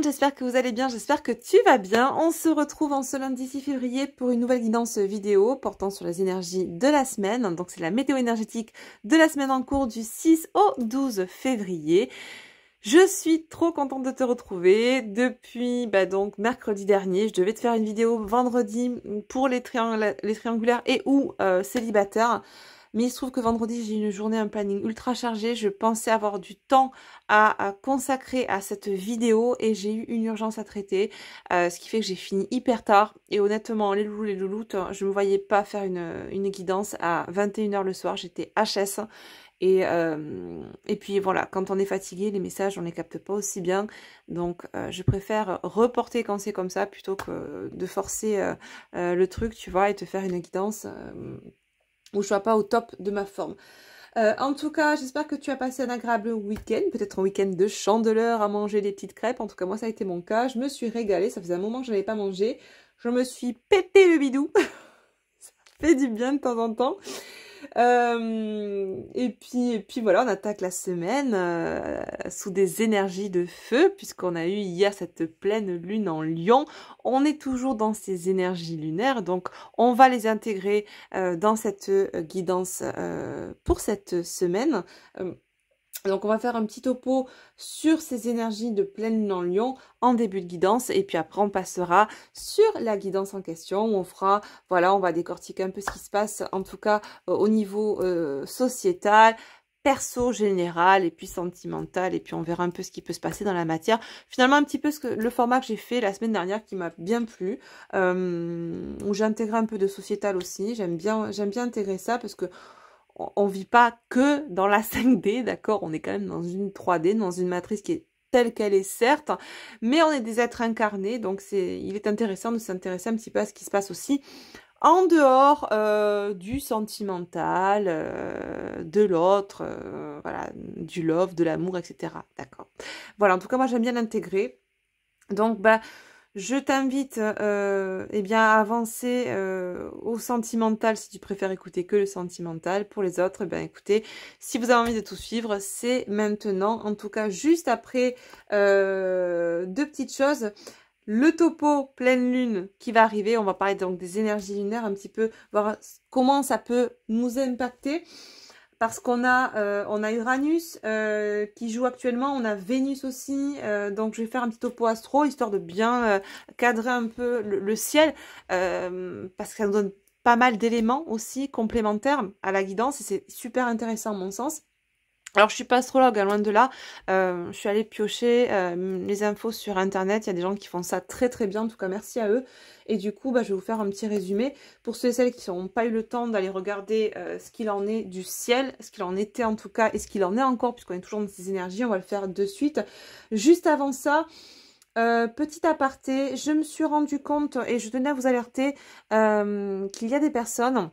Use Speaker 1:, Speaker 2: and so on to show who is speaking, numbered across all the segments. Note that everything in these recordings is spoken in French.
Speaker 1: monde, j'espère que vous allez bien, j'espère que tu vas bien. On se retrouve en ce lundi 6 février pour une nouvelle guidance vidéo portant sur les énergies de la semaine. Donc c'est la météo énergétique de la semaine en cours du 6 au 12 février. Je suis trop contente de te retrouver. Depuis donc mercredi dernier, je devais te faire une vidéo vendredi pour les triangulaires et ou célibataires. Mais il se trouve que vendredi, j'ai une journée, un planning ultra chargé. Je pensais avoir du temps à consacrer à cette vidéo et j'ai eu une urgence à traiter. Ce qui fait que j'ai fini hyper tard. Et honnêtement, les loulous, les louloutes, je me voyais pas faire une guidance à 21 h le soir. J'étais HS. Et puis voilà, quand on est fatigué, les messages, on les capte pas aussi bien. Donc je préfère reporter quand c'est comme ça plutôt que de forcer le truc, tu vois, et te faire une guidance où je sois pas au top de ma forme. En tout cas, j'espère que tu as passé un agréable week-end, peut-être un week-end de chandeleur à manger des petites crêpes. En tout cas, moi, ça a été mon cas. Je me suis régalée, ça faisait un moment que je n'avais pas mangé. Je me suis pété le bidou. Ça fait du bien de temps en temps. Et puis voilà, on attaque la semaine sous des énergies de feu, puisqu'on a eu hier cette pleine lune en Lion. On est toujours dans ces énergies lunaires, donc on va les intégrer dans cette guidance pour cette semaine. Donc on va faire un petit topo sur ces énergies de pleine lune en Lion en début de guidance et puis après on passera sur la guidance en question où on fera, voilà, on va décortiquer un peu ce qui se passe en tout cas au niveau sociétal, perso général et puis sentimental et puis on verra un peu ce qui peut se passer dans la matière. Finalement un petit peu le format que j'ai fait la semaine dernière qui m'a bien plu, où j'ai intégré un peu de sociétal aussi. J'aime bien intégrer ça parce que on vit pas que dans la 5D, d'accord, on est quand même dans une 3D, dans une matrice qui est telle qu'elle est certes, mais on est des êtres incarnés, donc il est intéressant de s'intéresser un petit peu à ce qui se passe aussi en dehors du sentimental, de l'autre, voilà, du love, de l'amour, etc. D'accord. Voilà, en tout cas moi j'aime bien l'intégrer. Donc je t'invite à avancer au sentimental si tu préfères écouter que le sentimental. Pour les autres, écoutez, si vous avez envie de tout suivre, c'est maintenant. En tout cas, juste après deux petites choses. Le topo pleine lune qui va arriver. On va parler donc des énergies lunaires un petit peu, voir comment ça peut nous impacter. Parce qu'on a Uranus qui joue actuellement, on a Vénus aussi, donc je vais faire un petit topo astro, histoire de bien cadrer un peu le ciel, parce que ça nous donne pas mal d'éléments aussi complémentaires à la guidance, et c'est super intéressant à mon sens. Alors je suis pas astrologue, hein, loin de là, je suis allée piocher les infos sur internet, il y a des gens qui font ça très très bien, en tout cas merci à eux. Et du coup je vais vous faire un petit résumé pour ceux et celles qui n'ont pas eu le temps d'aller regarder ce qu'il en est du ciel, ce qu'il en était en tout cas et ce qu'il en est encore, puisqu'on est toujours dans ces énergies, on va le faire de suite. Juste avant ça, petit aparté, je me suis rendu compte et je tenais à vous alerter qu'il y a des personnes,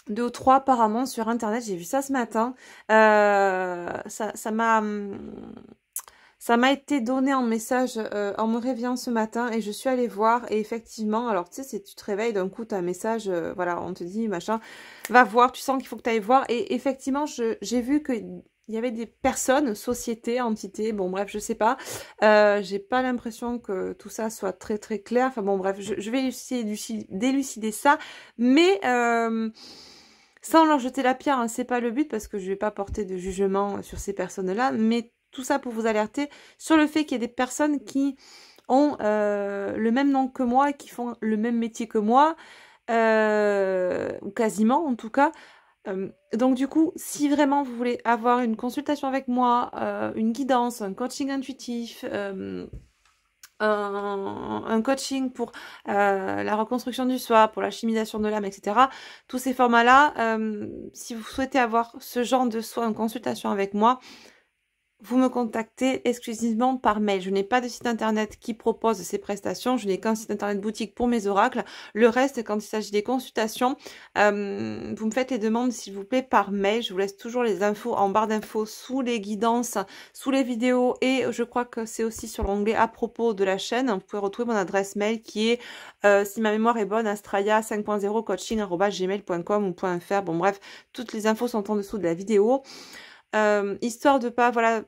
Speaker 1: 2 ou 3 apparemment sur internet, j'ai vu ça ce matin, ça m'a été donné en message en me réveillant ce matin et je suis allée voir et effectivement, alors tu sais, tu te réveilles d'un coup, tu as un message, voilà, on te dit machin, va voir, tu sens qu'il faut que tu ailles voir et effectivement, j'ai vu que il y avait des personnes, sociétés, entités, bon bref, je sais pas. J'ai pas l'impression que tout ça soit très très clair. Enfin bon bref, je vais essayer d'élucider ça, mais sans leur jeter la pierre, hein, c'est pas le but parce que je vais pas porter de jugement sur ces personnes-là, mais tout ça pour vous alerter sur le fait qu'il y a des personnes qui ont le même nom que moi et qui font le même métier que moi, ou quasiment en tout cas. Donc du coup, si vraiment vous voulez avoir une consultation avec moi, une guidance, un coaching intuitif, un coaching pour la reconstruction du soi, pour la chimisation de l'âme, etc. Tous ces formats-là, si vous souhaitez avoir ce genre de soin en consultation avec moi, vous me contactez exclusivement par mail. Je n'ai pas de site internet qui propose ces prestations. Je n'ai qu'un site internet boutique pour mes oracles. Le reste, quand il s'agit des consultations, vous me faites les demandes, s'il vous plaît, par mail. Je vous laisse toujours les infos en barre d'infos sous les guidances, sous les vidéos. Et je crois que c'est aussi sur l'onglet à propos de la chaîne. Vous pouvez retrouver mon adresse mail qui est, si ma mémoire est bonne, astraya 5.0 coaching@gmail.com ou .fr. Bon bref, toutes les infos sont en dessous de la vidéo. Histoire de pas, voilà,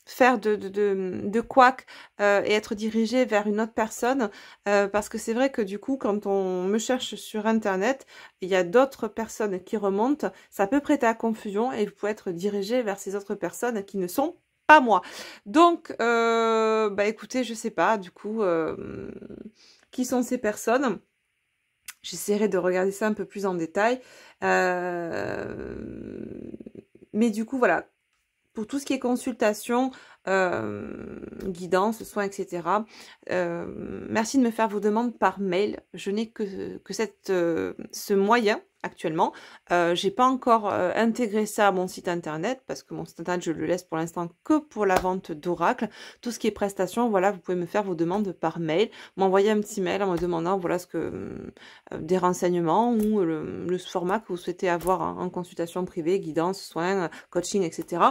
Speaker 1: faire de couac et être dirigé vers une autre personne parce que c'est vrai que du coup quand on me cherche sur internet il y a d'autres personnes qui remontent, ça peut prêter à confusion et vous pouvez être dirigé vers ces autres personnes qui ne sont pas moi. Donc bah écoutez, je sais pas du coup qui sont ces personnes. J'essaierai de regarder ça un peu plus en détail. Mais du coup, voilà, pour tout ce qui est consultation, guidance, soins, etc. Merci de me faire vos demandes par mail. Je n'ai que ce moyen actuellement. J'ai pas encore intégré ça à mon site internet parce que mon site internet, je le laisse pour l'instant que pour la vente d'oracles. Tout ce qui est prestations, voilà, vous pouvez me faire vos demandes par mail, m'envoyer un petit mail en me demandant voilà ce que des renseignements ou le format que vous souhaitez avoir en consultation privée, guidance, soins, coaching, etc.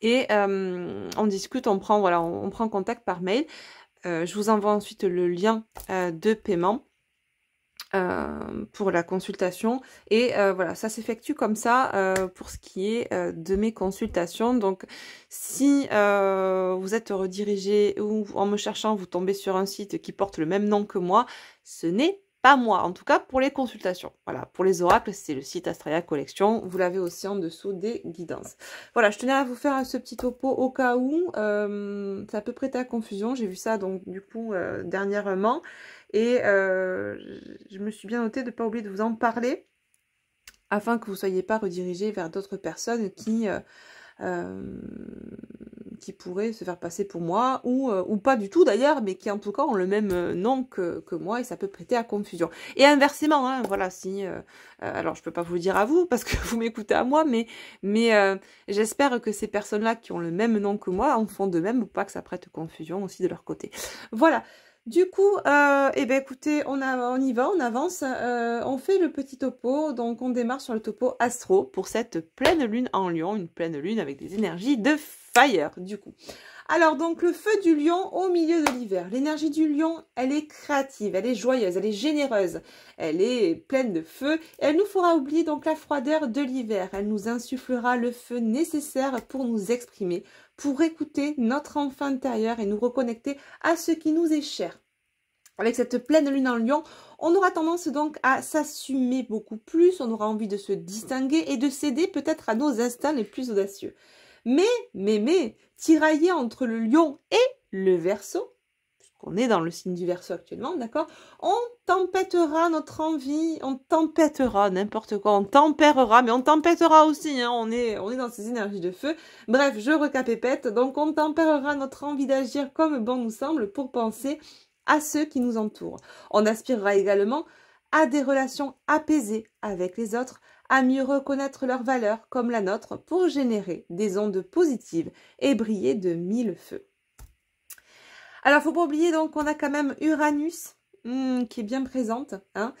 Speaker 1: Et on discute, on prend contact par mail. Je vous envoie ensuite le lien de paiement pour la consultation. Et voilà, ça s'effectue comme ça pour ce qui est de mes consultations. Donc, si vous êtes redirigé ou en me cherchant, vous tombez sur un site qui porte le même nom que moi, ce n'est pas moi, en tout cas pour les consultations. Voilà, pour les oracles, c'est le site Astraea Collection. Vous l'avez aussi en dessous des guidances. Voilà, je tenais à vous faire ce petit topo au cas où. Ça peut prêter à confusion. J'ai vu ça donc du coup dernièrement. Et je me suis bien notée de ne pas oublier de vous en parler afin que vous ne soyez pas redirigés vers d'autres personnes qui pourraient se faire passer pour moi ou pas du tout d'ailleurs, mais qui en tout cas ont le même nom que moi et ça peut prêter à confusion. Et inversement, hein, voilà, si alors je peux pas vous le dire à vous parce que vous m'écoutez à moi, mais j'espère que ces personnes-là qui ont le même nom que moi en font de même ou pas que ça prête confusion aussi de leur côté. Voilà. Du coup, eh ben écoutez, on y va, on avance, on fait le petit topo, donc on démarre sur le topo astro pour cette pleine lune en lion, une pleine lune avec des énergies de fire du coup. Alors donc le feu du lion au milieu de l'hiver, l'énergie du lion, elle est créative, elle est joyeuse, elle est généreuse, elle est pleine de feu, elle nous fera oublier donc la froideur de l'hiver, elle nous insufflera le feu nécessaire pour nous exprimer, pour écouter notre enfant intérieur et nous reconnecter à ce qui nous est cher. Avec cette pleine lune en lion, on aura tendance donc à s'assumer beaucoup plus, on aura envie de se distinguer et de céder peut-être à nos instincts les plus audacieux. Mais, tiraillé entre le lion et le Verseau, puisqu'on est dans le signe du Verseau actuellement, d'accord, on tempêtera notre envie, on tempêtera n'importe quoi, on tempérera, mais on tempêtera aussi, hein, on est dans ces énergies de feu. Bref, je recapépète, donc on tempérera notre envie d'agir comme bon nous semble pour penser à ceux qui nous entourent. On aspirera également à des relations apaisées avec les autres, à mieux reconnaître leurs valeurs comme la nôtre pour générer des ondes positives et briller de mille feux. Alors, faut pas oublier donc qu'on a quand même Uranus qui est bien présente, hein,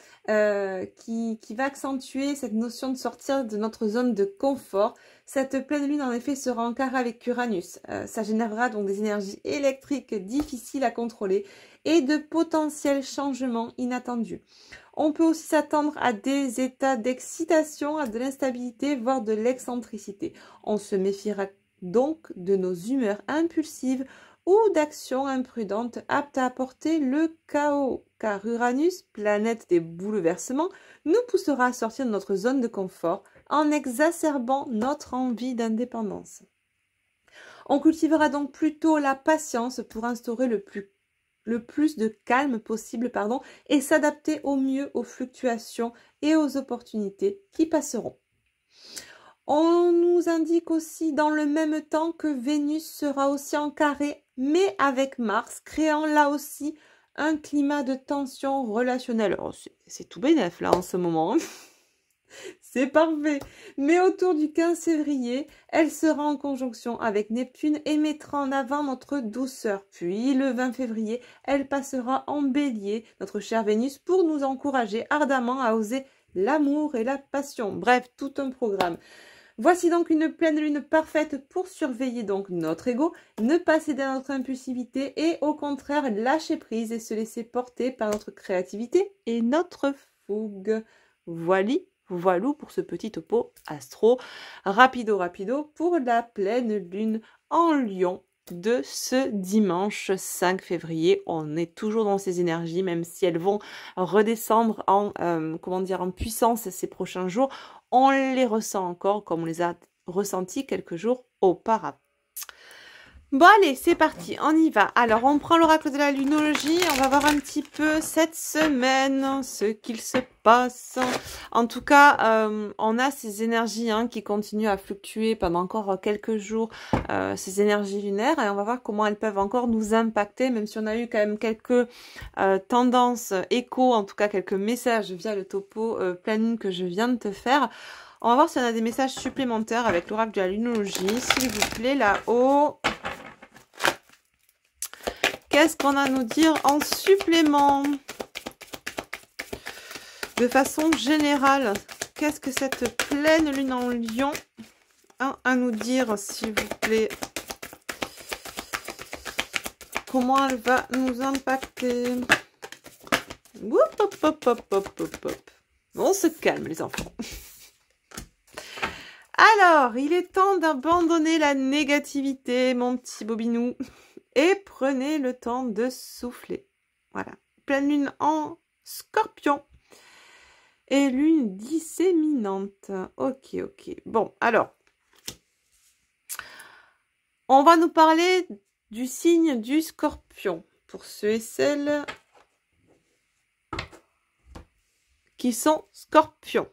Speaker 1: qui va accentuer cette notion de sortir de notre zone de confort. Cette pleine lune, en effet, sera en carré avec Uranus. Ça générera donc des énergies électriques difficiles à contrôler et de potentiels changements inattendus. On peut aussi s'attendre à des états d'excitation, à de l'instabilité, voire de l'excentricité. On se méfiera donc de nos humeurs impulsives ou d'actions imprudentes aptes à apporter le chaos, car Uranus, planète des bouleversements, nous poussera à sortir de notre zone de confort en exacerbant notre envie d'indépendance. On cultivera donc plutôt la patience pour instaurer le plus de calme possible, et s'adapter au mieux aux fluctuations et aux opportunités qui passeront. On nous indique aussi dans le même temps que Vénus sera aussi en carré, mais avec Mars, créant là aussi un climat de tension relationnelle. Oh, c'est tout bénef là en ce moment. C'est parfait. Mais autour du 15 février, elle sera en conjonction avec Neptune et mettra en avant notre douceur. Puis le 20 février, elle passera en bélier, notre chère Vénus, pour nous encourager ardemment à oser l'amour et la passion. Bref, tout un programme. Voici donc une pleine lune parfaite pour surveiller donc notre ego, ne pas céder à notre impulsivité et au contraire lâcher prise et se laisser porter par notre créativité et notre fougue. Voilou pour ce petit topo astro rapido pour la pleine lune en lion de ce dimanche 5 février. On est toujours dans ces énergies, même si elles vont redescendre en, comment dire, en puissance ces prochains jours. On les ressent encore comme on les a ressentis quelques jours auparavant. Bon allez, c'est parti, on y va. Alors, on prend l'oracle de la lunologie, on va voir un petit peu cette semaine, ce qu'il se passe. En tout cas, on a ces énergies qui continuent à fluctuer pendant encore quelques jours, ces énergies lunaires, et on va voir comment elles peuvent encore nous impacter, même si on a eu quand même quelques tendances, échos, en tout cas quelques messages via le topo pleine lune que je viens de te faire. On va voir si on a des messages supplémentaires avec l'oracle de la lunologie, s'il vous plaît, là-haut. Qu'est-ce qu'on a à nous dire en supplément? De façon générale, qu'est-ce que cette pleine lune en lion a à nous dire, s'il vous plaît? Comment elle va nous impacter? Hop, hop, hop, hop, hop, hop, hop. On se calme, les enfants. Alors, il est temps d'abandonner la négativité, mon petit bobinou. Et prenez le temps de souffler. Voilà. Pleine lune en scorpion. Et lune disséminante. Ok, ok. Bon, alors. On va nous parler du signe du scorpion. Pour ceux et celles qui sont scorpions.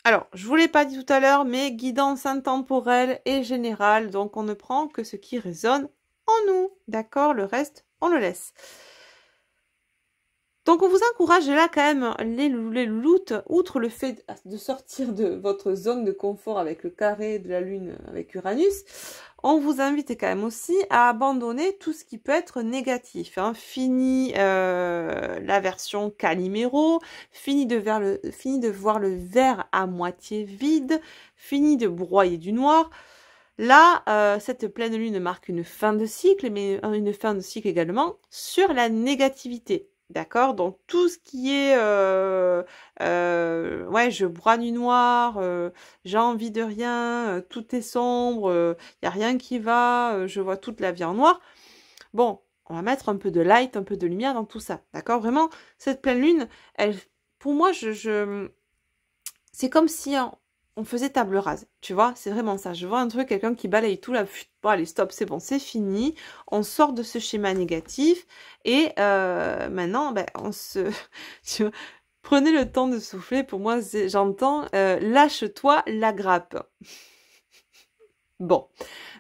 Speaker 1: Alors, je ne vous l'ai pas dit tout à l'heure, mais guidance intemporelle et générale. Donc, on ne prend que ce qui résonne en nous, d'accord? Le reste, on le laisse. Donc, on vous encourage là quand même, les louloutes, outre le fait de sortir de votre zone de confort avec le carré de la Lune avec Uranus, on vous invite quand même aussi à abandonner tout ce qui peut être négatif. Fini la version Calimero, fini de voir le verre à moitié vide, fini de broyer du noir. Là, cette pleine lune marque une fin de cycle, mais une fin de cycle également sur la négativité. D'accord? Donc, tout ce qui est ouais, je broie du noir, j'ai envie de rien, tout est sombre, il n'y a rien qui va, je vois toute la vie en noir. Bon, on va mettre un peu de light, un peu de lumière dans tout ça. D'accord? Vraiment, cette pleine lune, pour moi, c'est comme si on faisait table rase, tu vois, c'est vraiment ça. Je vois un truc, quelqu'un qui balaye tout là, bon allez stop, c'est bon, c'est fini, on sort de ce schéma négatif, et maintenant, on se... tu vois, prenez le temps de souffler, pour moi, j'entends, lâche-toi la grappe. Bon,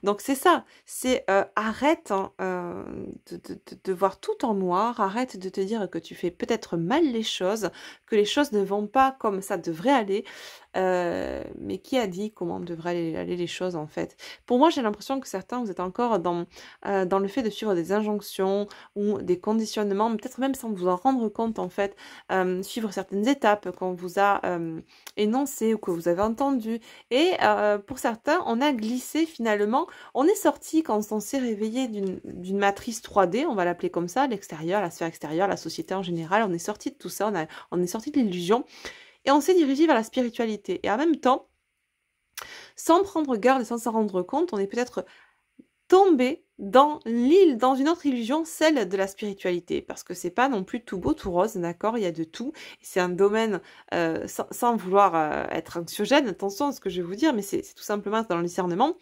Speaker 1: donc c'est ça, c'est arrête de voir tout en noir, arrête de te dire que tu fais peut-être mal les choses, que les choses ne vont pas comme ça devrait aller, mais qui a dit comment devraient aller les choses en fait? Pour moi, j'ai l'impression que certains, vous êtes encore dans le fait de suivre des injonctions ou des conditionnements, peut-être même sans vous en rendre compte en fait, suivre certaines étapes qu'on vous a énoncées ou que vous avez entendues, et pour certains, on a glissé finalement, on est sorti quand on s'est réveillé d'une matrice 3D, on va l'appeler comme ça, l'extérieur, la sphère extérieure, la société en général, on est sorti de tout ça, on est sorti de l'illusion, et on s'est dirigé vers la spiritualité. Et en même temps, sans prendre garde et sans s'en rendre compte, on est peut-être tombé dans une autre illusion, celle de la spiritualité, parce que c'est pas non plus tout beau, tout rose, d'accord, il y a de tout, c'est un domaine, sans vouloir être anxiogène, attention à ce que je vais vous dire, mais c'est tout simplement dans le discernement,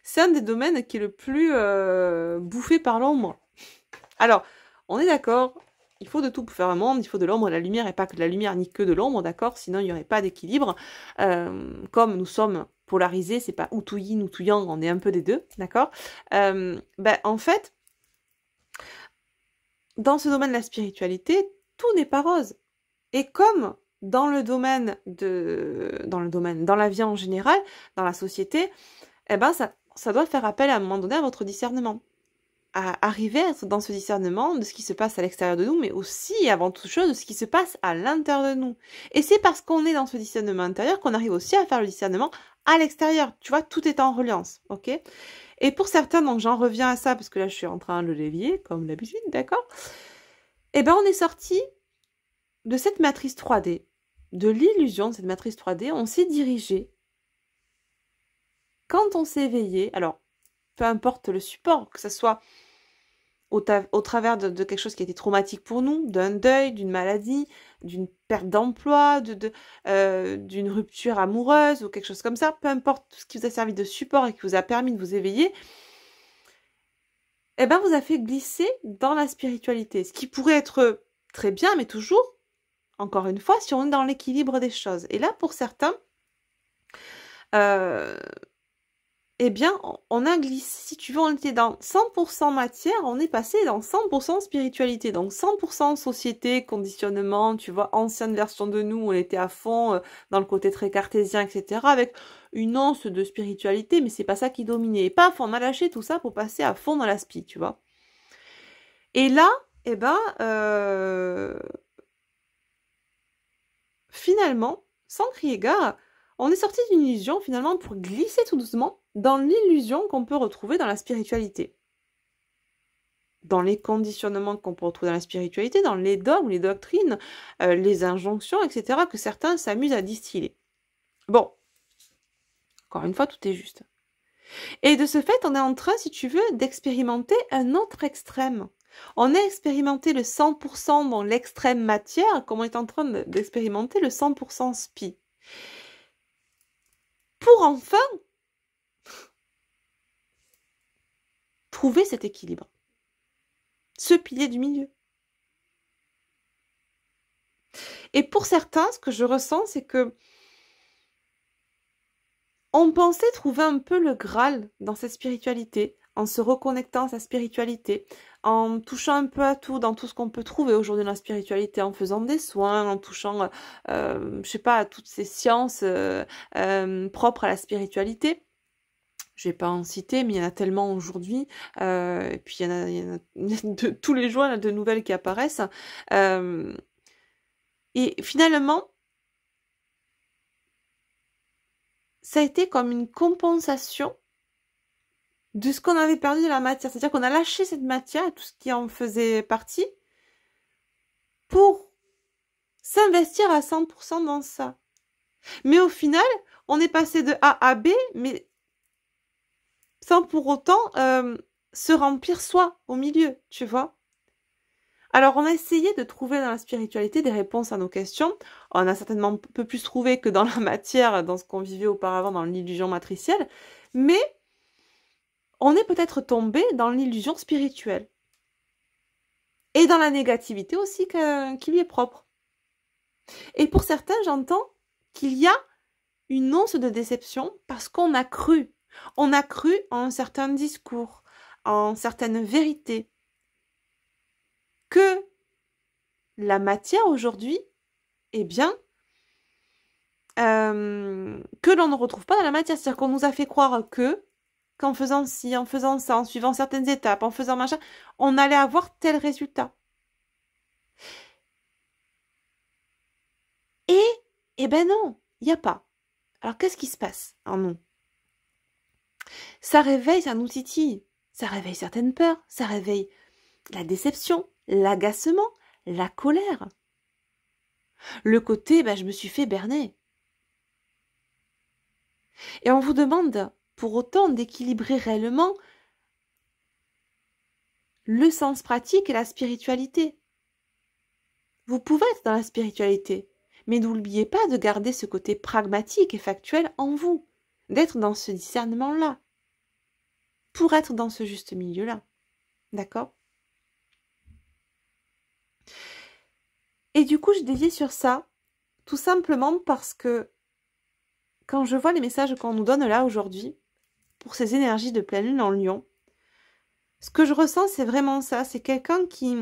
Speaker 1: c'est un des domaines qui est le plus bouffé par l'ombre. Alors, on est d'accord, il faut de tout pour faire un monde, il faut de l'ombre et de la lumière, et pas que de la lumière ni que de l'ombre, d'accord, sinon il n'y aurait pas d'équilibre, comme nous sommes polarisé, c'est pas ou tout yin ou tout yang, on est un peu des deux, d'accord? En fait, dans ce domaine de la spiritualité, tout n'est pas rose. Et comme dans le domaine dans la vie en général, dans la société, ça doit faire appel à un moment donné à votre discernement. À arriver à être dans ce discernement de ce qui se passe à l'extérieur de nous, mais aussi, et avant toute chose, de ce qui se passe à l'intérieur de nous. Et c'est parce qu'on est dans ce discernement intérieur qu'on arrive aussi à faire le discernement à l'extérieur. Tu vois, tout est en reliance, ok? Et pour certains, donc j'en reviens à ça, parce que là, je suis en train de le dévier, comme d'habitude, d'accord? On est sorti de cette matrice 3D, de l'illusion de cette matrice 3D, on s'est dirigé. Quand on s'est éveillé, alors, peu importe le support, que ce soit au travers de quelque chose qui a été traumatique pour nous, d'un deuil, d'une maladie, d'une perte d'emploi, d'une rupture amoureuse ou quelque chose comme ça, peu importe ce qui vous a servi de support et qui vous a permis de vous éveiller, eh ben vous a fait glisser dans la spiritualité. Ce qui pourrait être très bien, mais toujours, encore une fois, si on est dans l'équilibre des choses. Et là, pour certains, eh bien, on a glissé, si tu veux, on était dans 100% matière, on est passé dans 100% spiritualité. Donc 100% société, conditionnement, tu vois, ancienne version de nous, on était à fond dans le côté très cartésien, etc. avec une once de spiritualité, mais c'est pas ça qui dominait. Et paf, on a lâché tout ça pour passer à fond dans la spi, tu vois. Et là, eh ben, finalement, sans crier gare, on est sorti d'une illusion finalement pour glisser tout doucement dans l'illusion qu'on peut retrouver dans la spiritualité. Dans les conditionnements qu'on peut retrouver dans la spiritualité, dans les dogmes, les doctrines, les injonctions, etc., que certains s'amusent à distiller. Bon, encore une fois, tout est juste. Et de ce fait, on est en train, si tu veux, d'expérimenter un autre extrême. On a expérimenté le 100% dans l'extrême matière, comme on est en train d'expérimenter le 100% spi. Pour enfin trouver cet équilibre, ce pilier du milieu. Et pour certains, ce que je ressens, c'est que on pensait trouver un peu le Graal dans cette spiritualité, en se reconnectant à sa spiritualité, en touchant un peu à tout, dans tout ce qu'on peut trouver aujourd'hui dans la spiritualité, en faisant des soins, en touchant, je sais pas, à toutes ces sciences propres à la spiritualité. Je vais pas en citer, mais il y en a tellement aujourd'hui. Et puis il y en a de, tous les jours, il y a de nouvelles qui apparaissent. Et finalement, ça a été comme une compensation de ce qu'on avait perdu de la matière. C'est-à-dire qu'on a lâché cette matière, tout ce qui en faisait partie, pour s'investir à 100% dans ça. Mais au final, on est passé de A à B, mais sans pour autant se remplir soi au milieu, tu vois. Alors, on a essayé de trouver dans la spiritualité des réponses à nos questions. On a certainement un peu plus trouvé que dans la matière, dans ce qu'on vivait auparavant, dans l'illusion matricielle. Mais on est peut-être tombé dans l'illusion spirituelle. Et dans la négativité aussi qui lui est propre. Et pour certains, j'entends qu'il y a une once de déception parce qu'on a cru. On a cru en certains discours, en certaines vérités, que la matière aujourd'hui, eh bien, que l'on ne retrouve pas dans la matière. C'est-à-dire qu'on nous a fait croire que, qu'en faisant ci, en faisant ça, en suivant certaines étapes, en faisant machin, on allait avoir tel résultat. Et, eh ben non, il n'y a pas. Alors qu'est-ce qui se passe en nous? Ça réveille, ça nous titille, ça réveille certaines peurs, ça réveille la déception, l'agacement, la colère. Le côté, je me suis fait berner. Et on vous demande pour autant d'équilibrer réellement le sens pratique et la spiritualité. Vous pouvez être dans la spiritualité, mais n'oubliez pas de garder ce côté pragmatique et factuel en vous, d'être dans ce discernement-là, pour être dans ce juste milieu-là. D'accord ? Et du coup, je déviais sur ça, tout simplement parce que quand je vois les messages qu'on nous donne là aujourd'hui, pour ces énergies de pleine lune en Lion, ce que je ressens, c'est vraiment ça. C'est quelqu'un qui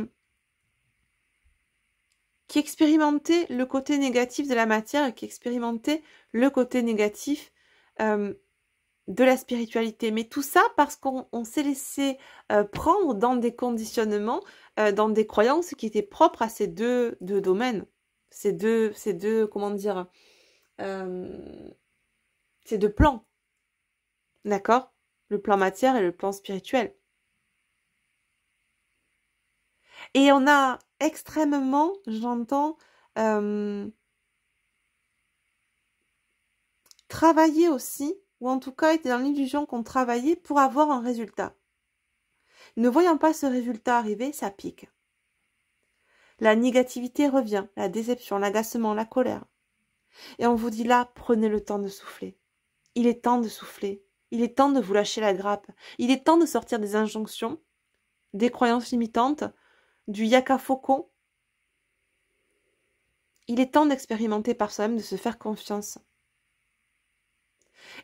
Speaker 1: expérimentait le côté négatif de la matière et qui expérimentait le côté négatif de la spiritualité. Mais tout ça parce qu'on s'est laissé prendre dans des conditionnements, dans des croyances qui étaient propres à ces deux domaines. Ces deux, comment dire, ces deux plans. D'accord ? Le plan matière et le plan spirituel. Et on a extrêmement, j'entends, travaillé aussi, ou en tout cas était dans l'illusion qu'on travaillait pour avoir un résultat. Ne voyant pas ce résultat arriver, ça pique. La négativité revient, la déception, l'agacement, la colère. Et on vous dit là, prenez le temps de souffler. Il est temps de souffler. Il est temps de vous lâcher la grappe. Il est temps de sortir des injonctions, des croyances limitantes, du yaka faucon. Il est temps d'expérimenter par soi-même, de se faire confiance.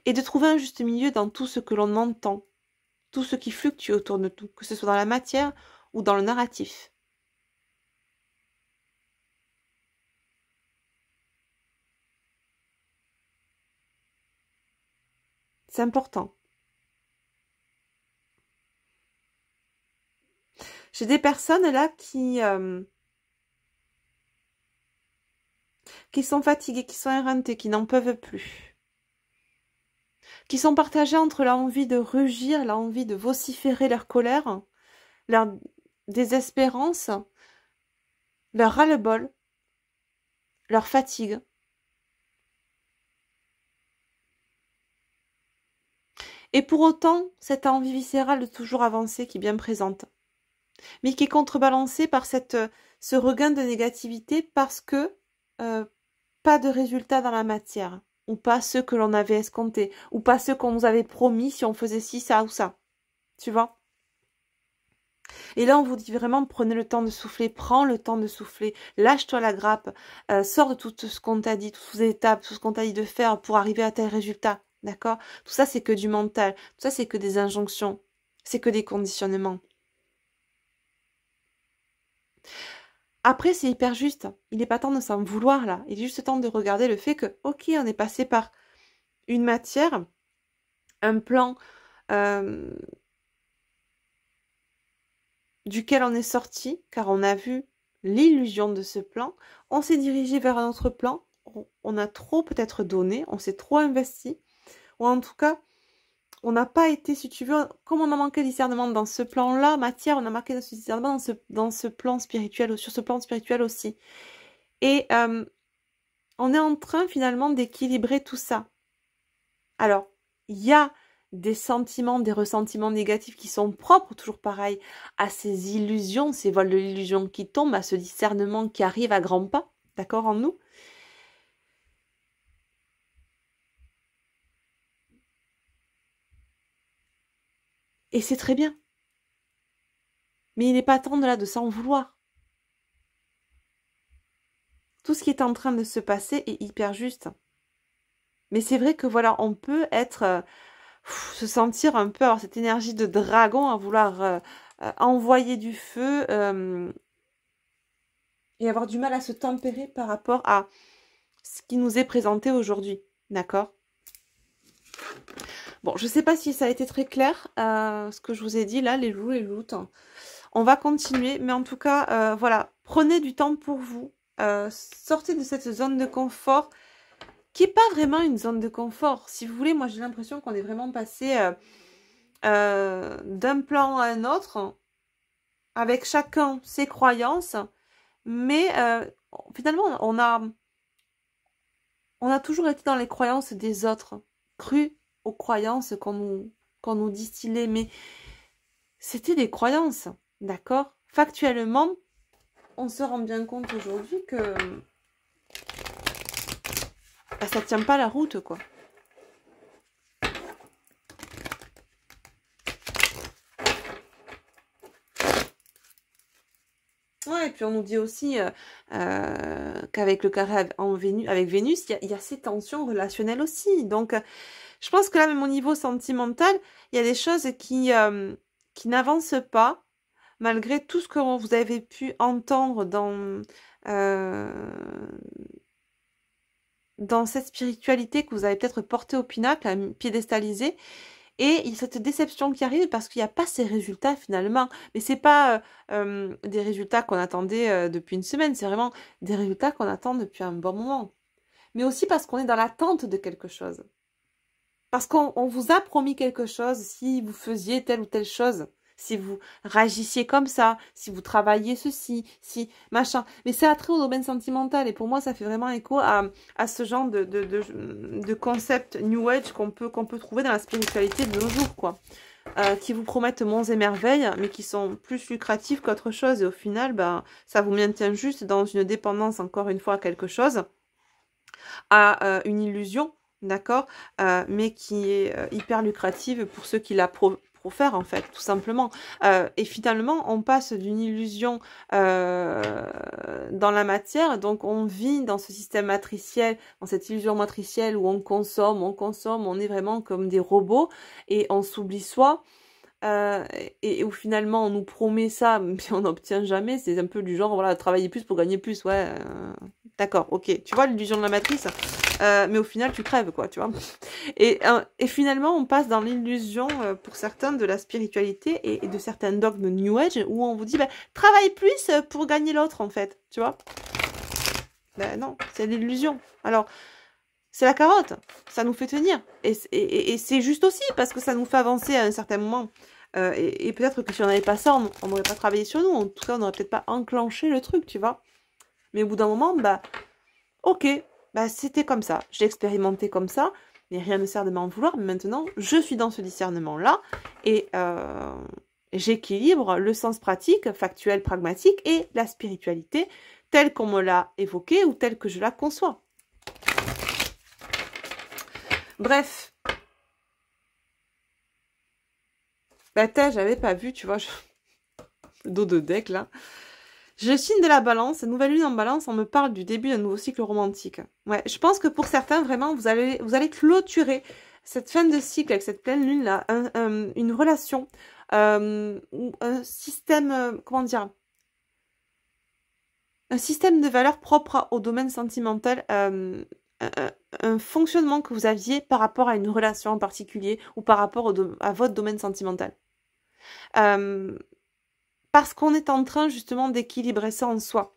Speaker 1: Et de trouver un juste milieu dans tout ce que l'on entend, tout ce qui fluctue autour de nous, que ce soit dans la matière ou dans le narratif. C'est important. J'ai des personnes là qui sont fatiguées, qui sont éreintées, qui n'en peuvent plus. Qui sont partagées entre l'envie de rugir, l'envie de vociférer leur colère, leur désespérance, leur ras-le-bol, leur fatigue. Et pour autant, cette envie viscérale de toujours avancer qui est bien présente, mais qui est contrebalancée par ce regain de négativité parce que pas de résultat dans la matière, ou pas ceux que l'on avait escomptés, ou pas ceux qu'on nous avait promis si on faisait ci, ça ou ça. Tu vois? Et là, on vous dit vraiment, prenez le temps de souffler, prends le temps de souffler, lâche-toi la grappe, sors de tout ce qu'on t'a dit, toutes ces étapes, tout ce qu'on t'a dit de faire pour arriver à tel résultat, d'accord? Tout ça, c'est que du mental, tout ça, c'est que des injonctions, c'est que des conditionnements. Après, c'est hyper juste, il n'est pas temps de s'en vouloir là, il est juste temps de regarder le fait que, ok, on est passé par une matière, un plan duquel on est sorti, car on a vu l'illusion de ce plan, on s'est dirigé vers un autre plan, on a trop peut-être donné, on s'est trop investi, ou en tout cas, on n'a pas été, si tu veux, comme on a manqué de discernement dans ce plan-là, matière, on a manqué de discernement dans ce plan spirituel, sur ce plan spirituel aussi. Et on est en train finalement d'équilibrer tout ça. Alors, il y a des sentiments, des ressentiments négatifs qui sont propres, toujours pareil, à ces illusions, ces vols de l'illusion qui tombent, à ce discernement qui arrive à grands pas, d'accord, en nous. Et c'est très bien. Mais il n'est pas temps de s'en vouloir. Tout ce qui est en train de se passer est hyper juste. Mais c'est vrai que voilà, on peut être, se sentir un peu, avoir cette énergie de dragon à vouloir envoyer du feu et avoir du mal à se tempérer par rapport à ce qui nous est présenté aujourd'hui. D'accord? Bon, je ne sais pas si ça a été très clair, ce que je vous ai dit là, les loups, les loutes. On va continuer, mais en tout cas, voilà, prenez du temps pour vous. Sortez de cette zone de confort qui n'est pas vraiment une zone de confort. Si vous voulez, moi j'ai l'impression qu'on est vraiment passé d'un plan à un autre, avec chacun ses croyances, mais finalement on a toujours été dans les croyances des autres, cru aux croyances qu'on nous distillait, mais c'était des croyances, d'accord? Factuellement, on se rend bien compte aujourd'hui que ça tient pas la route, quoi. Ouais, et puis on nous dit aussi qu'avec le carré avec Vénus, il y a ces tensions relationnelles aussi. Donc, je pense que là, même au niveau sentimental, il y a des choses qui n'avancent pas, malgré tout ce que vous avez pu entendre dans cette spiritualité que vous avez peut-être portée au pinacle, piédestalisée. Et il y a cette déception qui arrive parce qu'il n'y a pas ces résultats finalement. Mais c'est pas des résultats qu'on attendait depuis une semaine, c'est vraiment des résultats qu'on attend depuis un bon moment. Mais aussi parce qu'on est dans l'attente de quelque chose. Parce qu'on vous a promis quelque chose si vous faisiez telle ou telle chose. si vous réagissiez comme ça, si vous travailliez ceci, si machin. Mais c'est attrait au domaine sentimental et pour moi ça fait vraiment écho à ce genre de concept New Age qu'on peut trouver dans la spiritualité de nos jours, quoi. Qui vous promettent monts et merveilles, mais qui sont plus lucratifs qu'autre chose. Et au final, ben, ça vous maintient juste dans une dépendance, encore une fois, à quelque chose, à une illusion, d'accord, mais qui est hyper lucrative pour ceux qui la profèrent, en fait, tout simplement. Et finalement, on passe d'une illusion dans la matière, donc on vit dans ce système matriciel, dans cette illusion matricielle où on consomme, on est vraiment comme des robots et on s'oublie soi. Et où finalement on nous promet ça, mais on n'obtient jamais. C'est un peu du genre, voilà, travailler plus pour gagner plus, ouais. D'accord, ok. Tu vois l'illusion de la matrice, mais au final tu crèves, quoi, tu vois. Et finalement on passe dans l'illusion, pour certains, de la spiritualité et de certains dogmes New Age où on vous dit, bah, travaille plus pour gagner l'autre, en fait, tu vois. Ben non, c'est l'illusion. Alors, c'est la carotte, ça nous fait tenir. Et c'est juste aussi parce que ça nous fait avancer à un certain moment. Et peut-être que si on n'avait pas ça, on n'aurait pas travaillé sur nous. En tout cas, on n'aurait peut-être pas enclenché le truc, tu vois. Mais au bout d'un moment, bah, ok, bah, c'était comme ça. J'ai expérimenté comme ça, mais rien ne sert de m'en vouloir. Mais maintenant, je suis dans ce discernement-là et j'équilibre le sens pratique, factuel, pragmatique et la spiritualité telle qu'on me l'a évoquée ou telle que je la conçois. Bref. Bah, j'avais pas vu, tu vois, le dos de deck, là. Je signe de la balance, nouvelle lune en balance, on me parle du début d'un nouveau cycle romantique. Ouais, je pense que pour certains, vraiment, vous allez clôturer cette fin de cycle avec cette pleine lune-là, une relation, ou un système, comment dire, un système de valeurs propre au domaine sentimental, un fonctionnement que vous aviez par rapport à une relation en particulier ou par rapport à votre domaine sentimental. Parce qu'on est en train justement d'équilibrer ça en soi.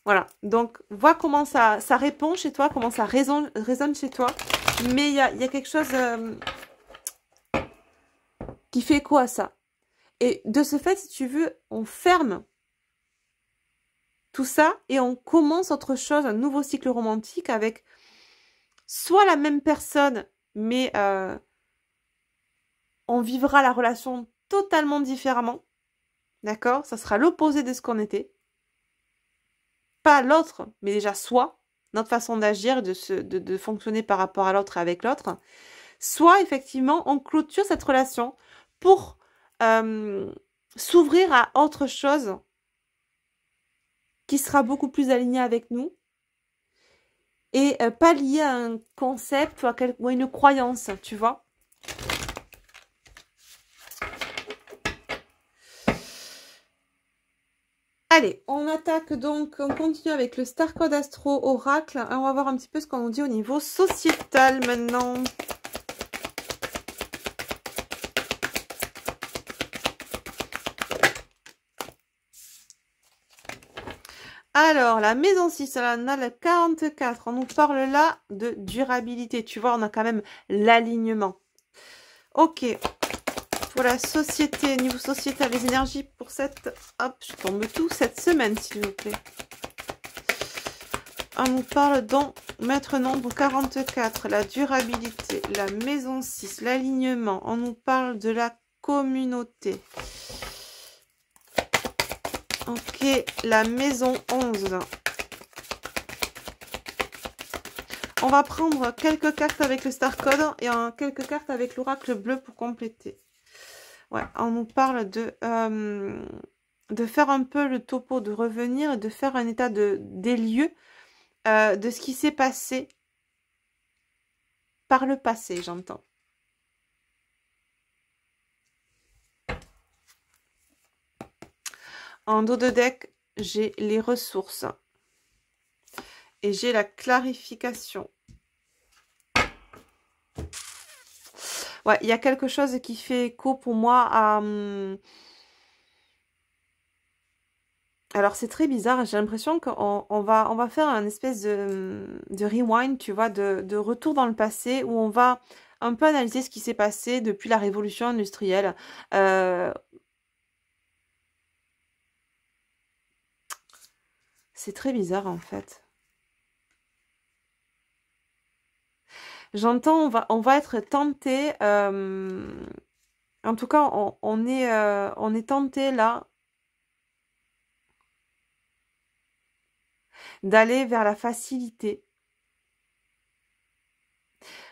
Speaker 1: Voilà, donc vois comment ça répond chez toi, comment ça résonne chez toi. Mais il y a quelque chose qui fait écho à ça. Et de ce fait, si tu veux, on ferme tout ça et on commence autre chose, un nouveau cycle romantique avec soit la même personne, mais on vivra la relation totalement différemment. D'accord? Ça sera l'opposé de ce qu'on était. Pas l'autre, mais déjà soi, notre façon d'agir, de fonctionner par rapport à l'autre et avec l'autre. Soit, effectivement, on clôture cette relation pour s'ouvrir à autre chose qui sera beaucoup plus aligné avec nous et pas lié à un concept ou à une croyance, tu vois. Allez, on attaque donc, on continue avec le Star Code Astro Oracle. On va voir un petit peu ce qu'on nous dit au niveau sociétal maintenant. Alors, la maison 6, on a le 44. On nous parle là de durabilité. Tu vois, on a quand même l'alignement. Ok. Pour la société, niveau sociétal, les énergies pour cette... Hop, je tombe tout. Cette semaine, s'il vous plaît. On nous parle donc, maître nombre 44, la durabilité, la maison 6, l'alignement. On nous parle de la communauté. Ok, la maison 11. On va prendre quelques cartes avec le Star Code et quelques cartes avec l'oracle bleu pour compléter. Ouais, on nous parle de faire un peu le topo, de revenir, de faire un état des lieux de ce qui s'est passé par le passé, j'entends. En dos de deck, j'ai les ressources. Et j'ai la clarification. Ouais, il y a quelque chose qui fait écho pour moi à... Alors, c'est très bizarre. J'ai l'impression qu'on va faire un espèce de rewind, tu vois, de retour dans le passé où on va un peu analyser ce qui s'est passé depuis la révolution industrielle. C'est très bizarre en fait. J'entends, on va être tenté. En tout cas, on est tenté là d'aller vers la facilité.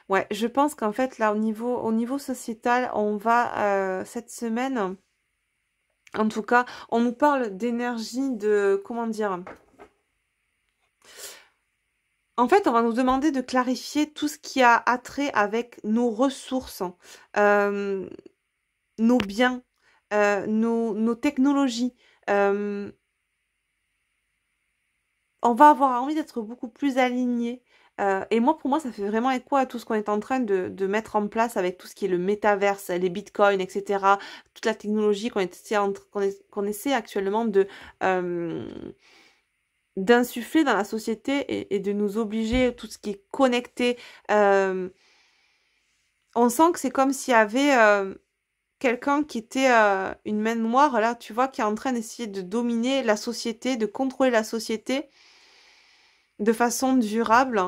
Speaker 1: Ouais, je pense qu'en fait là au niveau sociétal, on va cette semaine, en tout cas, on nous parle d'énergie de comment dire. En fait, on va nous demander de clarifier tout ce qui a attrait avec nos ressources, euh, nos biens, nos technologies. Euh, on va avoir envie d'être beaucoup plus alignés. Et moi, pour moi, ça fait vraiment écho à tout ce qu'on est en train de mettre en place avec tout ce qui est le métaverse, les bitcoins, etc. Toute la technologie qu'on essaie actuellement euh, d'insuffler dans la société et de nous obliger, tout ce qui est connecté. On sent que c'est comme s'il y avait quelqu'un qui était une main noire, là, tu vois, qui est en train d'essayer de dominer la société, de contrôler la société de façon durable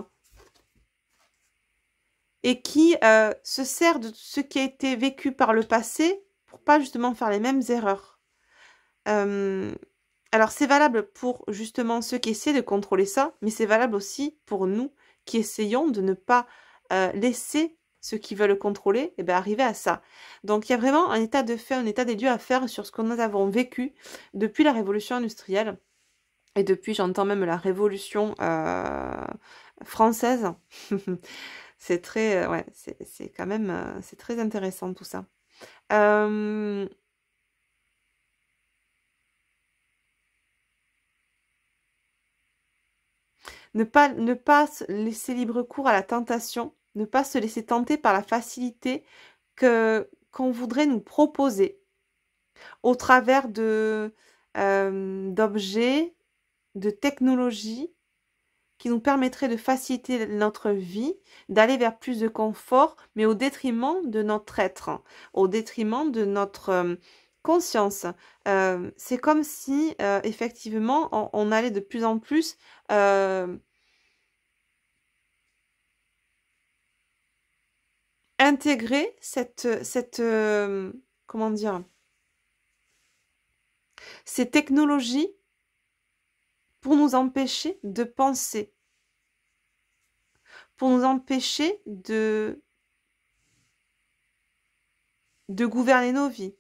Speaker 1: et qui se sert de ce qui a été vécu par le passé pour pas justement faire les mêmes erreurs. Euh, alors c'est valable pour justement ceux qui essaient de contrôler ça, mais c'est valable aussi pour nous qui essayons de ne pas laisser ceux qui veulent contrôler eh bien, arriver à ça. Donc il y a vraiment un état de fait, un état des lieux à faire sur ce que nous avons vécu depuis la révolution industrielle. Et depuis, j'entends même la révolution française. C'est très, ouais, c'est quand même, c'est très intéressant tout ça. Euh, ne pas se laisser libre cours à la tentation, ne pas se laisser tenter par la facilité que qu'on voudrait nous proposer au travers de d'objets, de technologies qui nous permettraient de faciliter notre vie, d'aller vers plus de confort, mais au détriment de notre être, hein, au détriment de notre conscience. C'est comme si, effectivement, on allait de plus en plus intégrer comment dire, ces technologies pour nous empêcher de penser, pour nous empêcher de gouverner nos vies.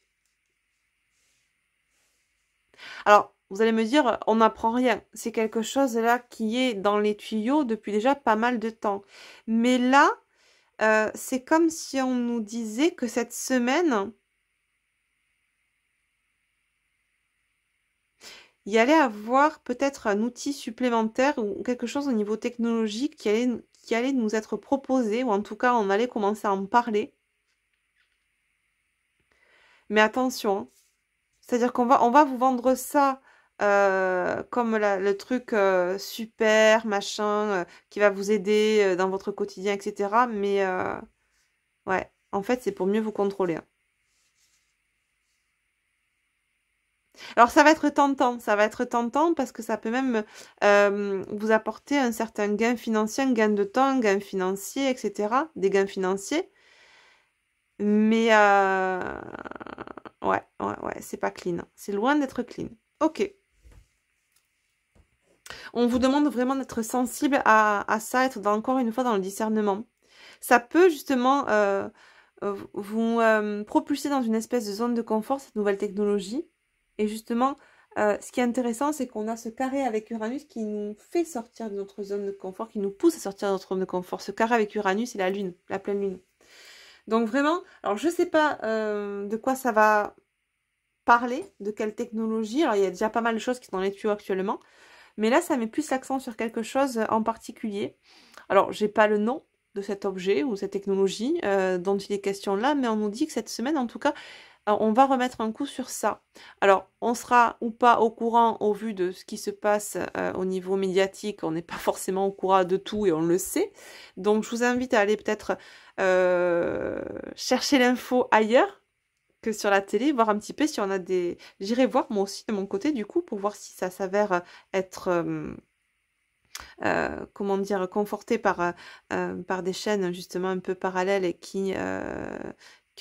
Speaker 1: Alors, vous allez me dire, on n'apprend rien. C'est quelque chose là qui est dans les tuyaux depuis déjà pas mal de temps. Mais là, c'est comme si on nous disait que cette semaine, il y allait avoir peut-être un outil supplémentaire ou quelque chose au niveau technologique qui allait nous être proposé, ou en tout cas, on allait commencer à en parler. Mais attention, hein. C'est-à-dire on va vous vendre ça comme le truc super, machin, qui va vous aider dans votre quotidien, etc. Mais ouais, en fait, c'est pour mieux vous contrôler, hein. Alors ça va être tentant parce que ça peut même vous apporter un certain gain financier, un gain de temps, un gain financier, etc. Des gains financiers. Mais ouais, c'est pas clean. C'est loin d'être clean. Ok. On vous demande vraiment d'être sensible à ça, être encore une fois dans le discernement. Ça peut justement vous propulser dans une espèce de zone de confort, cette nouvelle technologie. Et justement, ce qui est intéressant, c'est qu'on a ce carré avec Uranus qui nous fait sortir de notre zone de confort, qui nous pousse à sortir de notre zone de confort. Ce carré avec Uranus, c'est la lune, la pleine lune. Donc vraiment, alors je ne sais pas de quoi ça va parler, de quelle technologie. Alors il y a déjà pas mal de choses qui sont dans les tuyaux actuellement. Mais là, ça met plus l'accent sur quelque chose en particulier. Alors, j'ai pas le nom de cet objet ou cette technologie dont il est question là, mais on nous dit que cette semaine, en tout cas, on va remettre un coup sur ça. Alors, on sera ou pas au courant au vu de ce qui se passe au niveau médiatique. On n'est pas forcément au courant de tout et on le sait. Donc, je vous invite à aller peut-être chercher l'info ailleurs que sur la télé, voir un petit peu si on a des... J'irai voir moi aussi de mon côté du coup pour voir si ça s'avère être... comment dire, conforté par des chaînes justement un peu parallèles et qui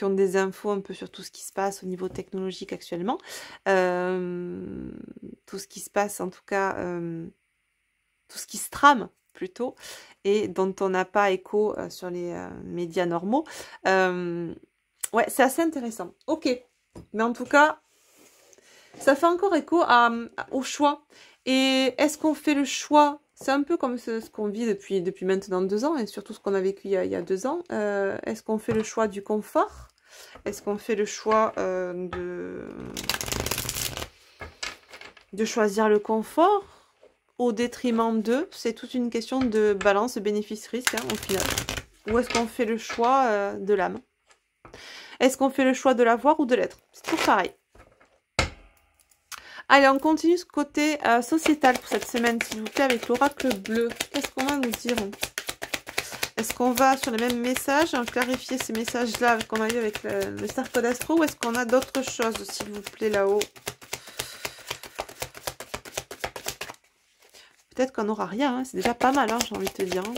Speaker 1: ont des infos un peu sur tout ce qui se passe au niveau technologique actuellement. Tout ce qui se passe en tout cas, tout ce qui se trame plutôt, et dont on n'a pas écho sur les médias normaux. Ouais, c'est assez intéressant. Ok, mais en tout cas, ça fait encore écho au choix. Et est-ce qu'on fait le choix? C'est un peu comme ce qu'on vit depuis maintenant 2 ans, et surtout ce qu'on a vécu il y a 2 ans. Est-ce qu'on fait le choix du confort? Est-ce qu'on fait le choix de choisir le confort au détriment de? C'est toute une question de balance bénéfice-risque au final. Ou est-ce qu'on fait le choix de l'âme? Est-ce qu'on fait le choix de l'avoir ou de l'être? C'est toujours pareil. Allez, on continue ce côté sociétal pour cette semaine, s'il vous plaît, avec l'oracle bleu. Qu'est-ce qu'on va nous dire? Est-ce qu'on va sur les mêmes messages, clarifier ces messages-là qu'on a eu avec le Star Code Astro, ou est-ce qu'on a d'autres choses, s'il vous plaît, là-haut? Peut-être qu'on n'aura rien, hein. C'est déjà pas mal, hein, j'ai envie de te dire. Hein.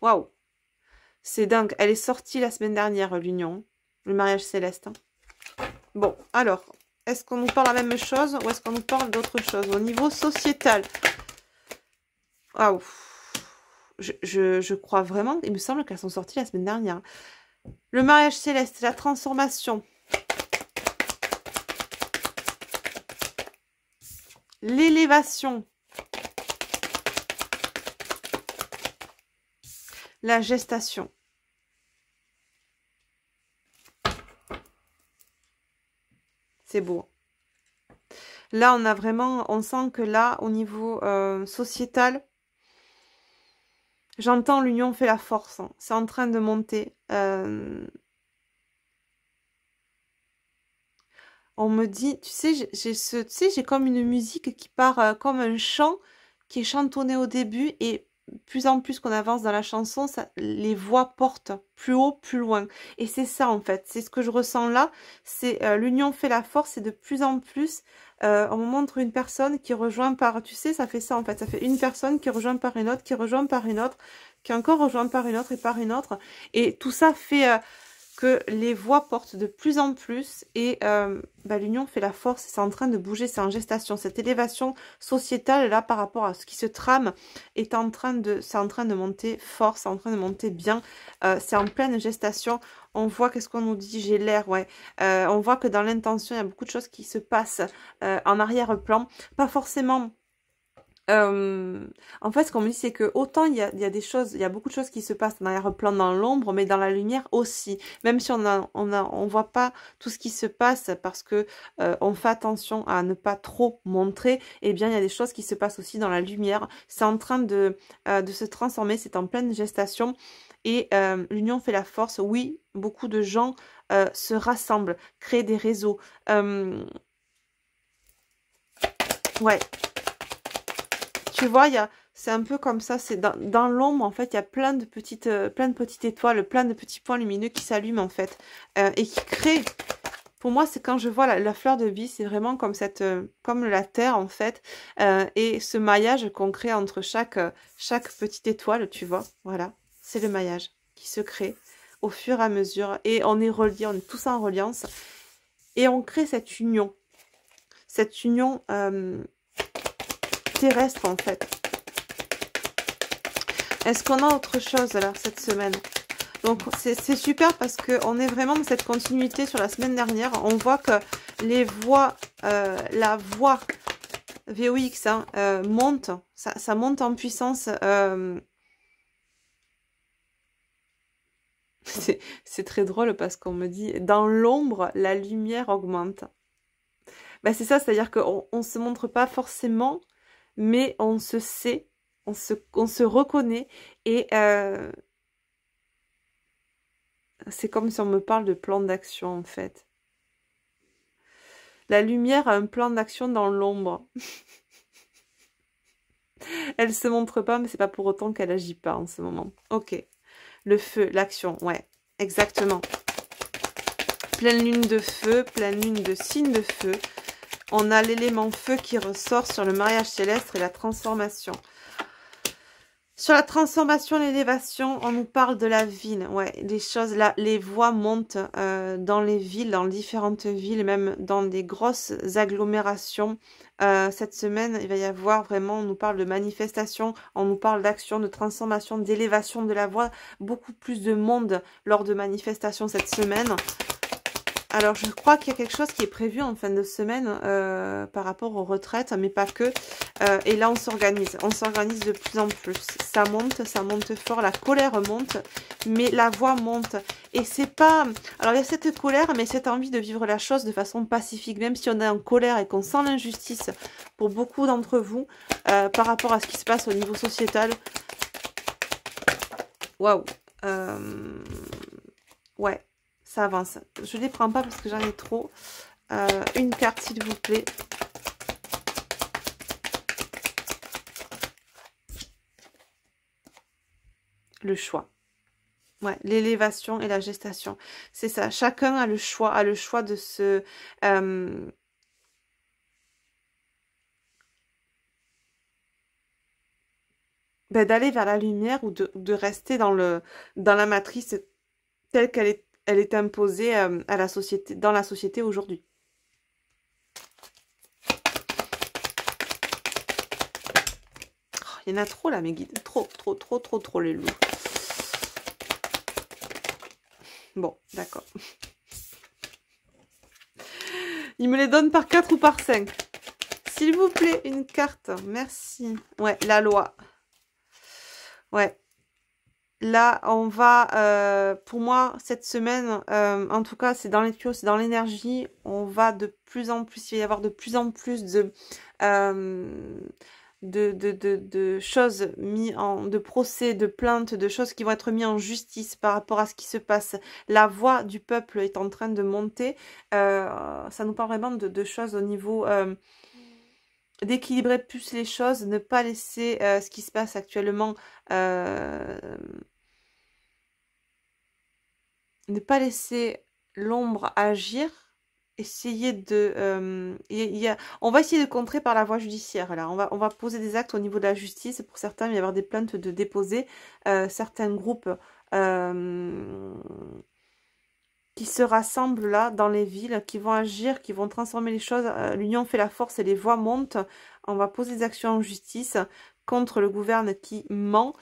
Speaker 1: Waouh! C'est dingue. Elle est sortie la semaine dernière, l'union. Le mariage céleste. Hein. Bon, alors, est-ce qu'on nous parle la même chose ou est-ce qu'on nous parle d'autre chose? Au niveau sociétal. Waouh! Je crois vraiment, il me semble qu'elles sont sorties la semaine dernière. Le mariage céleste, la transformation. L'élévation. La gestation. C'est beau. Là, on a vraiment, on sent que là, au niveau sociétal, j'entends l'union fait la force. Hein. C'est en train de monter. On me dit, tu sais, j'ai comme une musique qui part comme un chant qui est chantonné au début, et plus en plus qu'on avance dans la chanson, les voix portent plus haut, plus loin. Et c'est ça en fait, c'est ce que je ressens là, c'est l'union fait la force, et de plus en plus, on me montre une personne qui rejoint par, tu sais, ça fait ça en fait, ça fait une personne qui rejoint par une autre, qui rejoint par une autre, qui encore rejoint par une autre et par une autre. Et tout ça fait... que les voix portent de plus en plus, et l'union fait la force, c'est en train de bouger, c'est en gestation. Cette élévation sociétale là par rapport à ce qui se trame c'est en train de monter fort, c'est en train de monter bien, c'est en pleine gestation. On voit, qu'est-ce qu'on nous dit? J'ai l'air, ouais. On voit que dans l'intention, il y a beaucoup de choses qui se passent en arrière-plan, pas forcément... en fait, ce qu'on me dit, c'est que autant il y a des choses, il y a beaucoup de choses qui se passent en arrière-plan dans l'ombre, mais dans la lumière aussi. Même si on voit pas tout ce qui se passe parce que on fait attention à ne pas trop montrer, eh bien, il y a des choses qui se passent aussi dans la lumière. C'est en train de se transformer, c'est en pleine gestation. Et l'union fait la force. Oui, beaucoup de gens se rassemblent, créent des réseaux. Ouais. Tu vois, c'est un peu comme ça, c'est dans l'ombre, en fait, il y a plein de petites étoiles, plein de petits points lumineux qui s'allument, en fait, et qui créent, pour moi, c'est quand je vois la fleur de vie, c'est vraiment comme comme la terre, en fait, et ce maillage qu'on crée entre chaque petite étoile, tu vois, voilà, c'est le maillage qui se crée au fur et à mesure, et on est reliés, on est tous en reliance, et on crée cette union terrestre en fait. Est-ce qu'on a autre chose là cette semaine? Donc c'est super parce qu'on est vraiment dans cette continuité sur la semaine dernière. On voit que les voix, la voix VOX hein, monte, ça monte en puissance. C'est très drôle parce qu'on me dit dans l'ombre la lumière augmente. Ben, c'est ça, c'est-à-dire qu'on ne se montre pas forcément, mais on se sait, on se reconnaît, et c'est comme si on me parle de plan d'action en fait. La lumière a un plan d'action dans l'ombre. Elle se montre pas, mais c'est pas pour autant qu'elle agit pas en ce moment. Ok. Le feu, l'action, ouais, exactement. Pleine lune de feu, pleine lune de signe de feu. On a l'élément feu qui ressort sur le mariage céleste et la transformation. Sur la transformation, l'élévation, on nous parle de la ville. Ouais, les choses là, les voix montent dans les villes, dans différentes villes, même dans des grosses agglomérations. Cette semaine, il va y avoir vraiment, on nous parle de manifestation, on nous parle d'action, de transformation, d'élévation de la voix. Beaucoup plus de monde lors de manifestations cette semaine. Alors, je crois qu'il y a quelque chose qui est prévu en fin de semaine par rapport aux retraites, mais pas que. Et là, on s'organise de plus en plus. Ça monte fort, la colère monte, mais la voix monte. Et c'est pas... Alors, il y a cette colère, mais cette envie de vivre la chose de façon pacifique, même si on est en colère et qu'on sent l'injustice pour beaucoup d'entre vous par rapport à ce qui se passe au niveau sociétal. Waouh. Ouais. Ça avance. Je ne les prends pas parce que j'en ai trop. Une carte, s'il vous plaît. Le choix. Ouais, l'élévation et la gestation. C'est ça. Chacun a le choix de se... d'aller vers la lumière ou de rester dans la matrice telle elle est imposée à la société, dans la société aujourd'hui. Oh, il y en a trop là, mes guides. Trop les loups. Bon, d'accord. Il me les donne par 4 ou par 5. S'il vous plaît, une carte. Merci. Ouais, la loi. Ouais. Là, on va, pour moi, cette semaine, en tout cas, c'est dans les tuyaux, c'est dans l'énergie, on va de plus en plus, il va y avoir de plus en plus de choses mis en, de procès, de plaintes, de choses qui vont être mises en justice par rapport à ce qui se passe. La voix du peuple est en train de monter. Ça nous parle vraiment de choses au niveau... d'équilibrer plus les choses, ne pas laisser ce qui se passe actuellement, ne pas laisser l'ombre agir, essayer de... on va essayer de contrer par la voie judiciaire, là. On va poser des actes au niveau de la justice. Pour certains, il va y avoir des plaintes de déposer. Certains groupes qui se rassemblent là dans les villes, qui vont agir, qui vont transformer les choses. L'union fait la force et les voix montent. On va poser des actions en justice contre le gouvernement qui ment.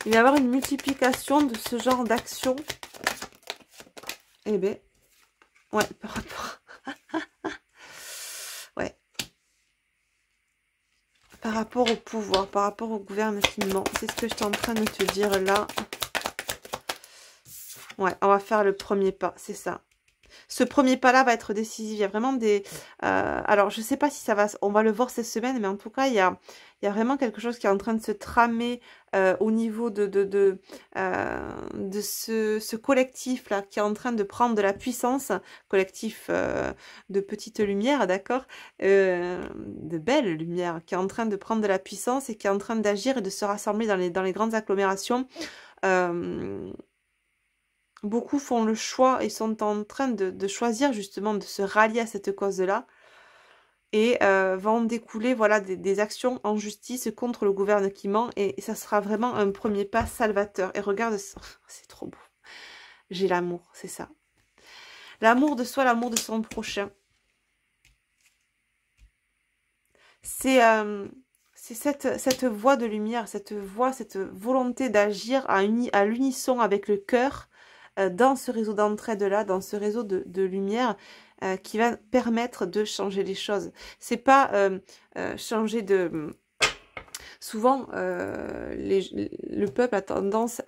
Speaker 1: Il va y avoir une multiplication de ce genre d'actions. Eh bien, ouais, par rapport... ouais. Par rapport au pouvoir, par rapport au gouvernement qui ment. C'est ce que je suis en train de te dire là. Ouais, on va faire le premier pas, c'est ça. Ce premier pas-là va être décisif. Il y a vraiment des... alors, je ne sais pas si ça va... On va le voir cette semaine, mais en tout cas, il y a vraiment quelque chose qui est en train de se tramer au niveau de ce collectif-là, qui est en train de prendre de la puissance. Collectif de petites lumières, d'accord, de belles lumières, qui est en train de prendre de la puissance et qui est en train d'agir et de se rassembler dans les grandes agglomérations. Beaucoup font le choix et sont en train de choisir justement de se rallier à cette cause-là et vont découler voilà, des actions en justice contre le gouvernement qui ment et ça sera vraiment un premier pas salvateur. Et regarde, c'est trop beau. J'ai l'amour, c'est ça. L'amour de soi, l'amour de son prochain. C'est cette voix de lumière, cette volonté d'agir à l'unisson avec le cœur, dans ce réseau d'entraide-là, dans ce réseau de lumière qui va permettre de changer les choses. C'est pas changer de... Souvent, le peuple a tendance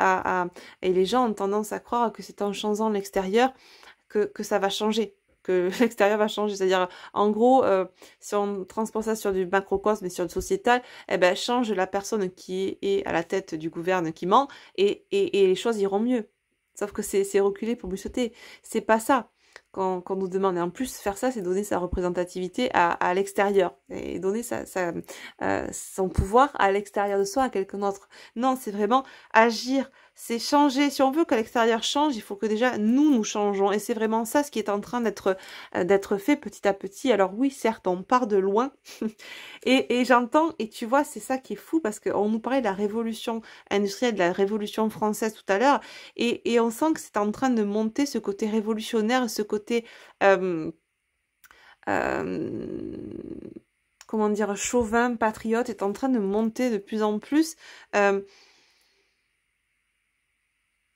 Speaker 1: et les gens ont tendance à croire que c'est en changeant l'extérieur que ça va changer, que l'extérieur va changer. C'est-à-dire, en gros, si on transpose ça sur du macrocosme et sur le sociétal, eh ben, change la personne qui est à la tête du gouvernement qui ment et les choses iront mieux. Sauf que c'est reculer pour mieux sauter. C'est pas ça. qu'on nous demande. Et en plus, faire ça, c'est donner sa représentativité à l'extérieur et donner son pouvoir à l'extérieur de soi, à quelqu'un d'autre. Non, c'est vraiment agir, c'est changer. Si on veut que l'extérieur change, il faut que déjà nous changeons. Et c'est vraiment ça ce qui est en train d'être fait petit à petit. Alors oui, certes, on part de loin. et j'entends, et tu vois, c'est ça qui est fou parce qu'on nous parlait de la révolution industrielle, de la révolution française tout à l'heure. Et on sent que c'est en train de monter ce côté révolutionnaire, ce côté... comment dire, chauvin, patriote, est en train de monter de plus en plus.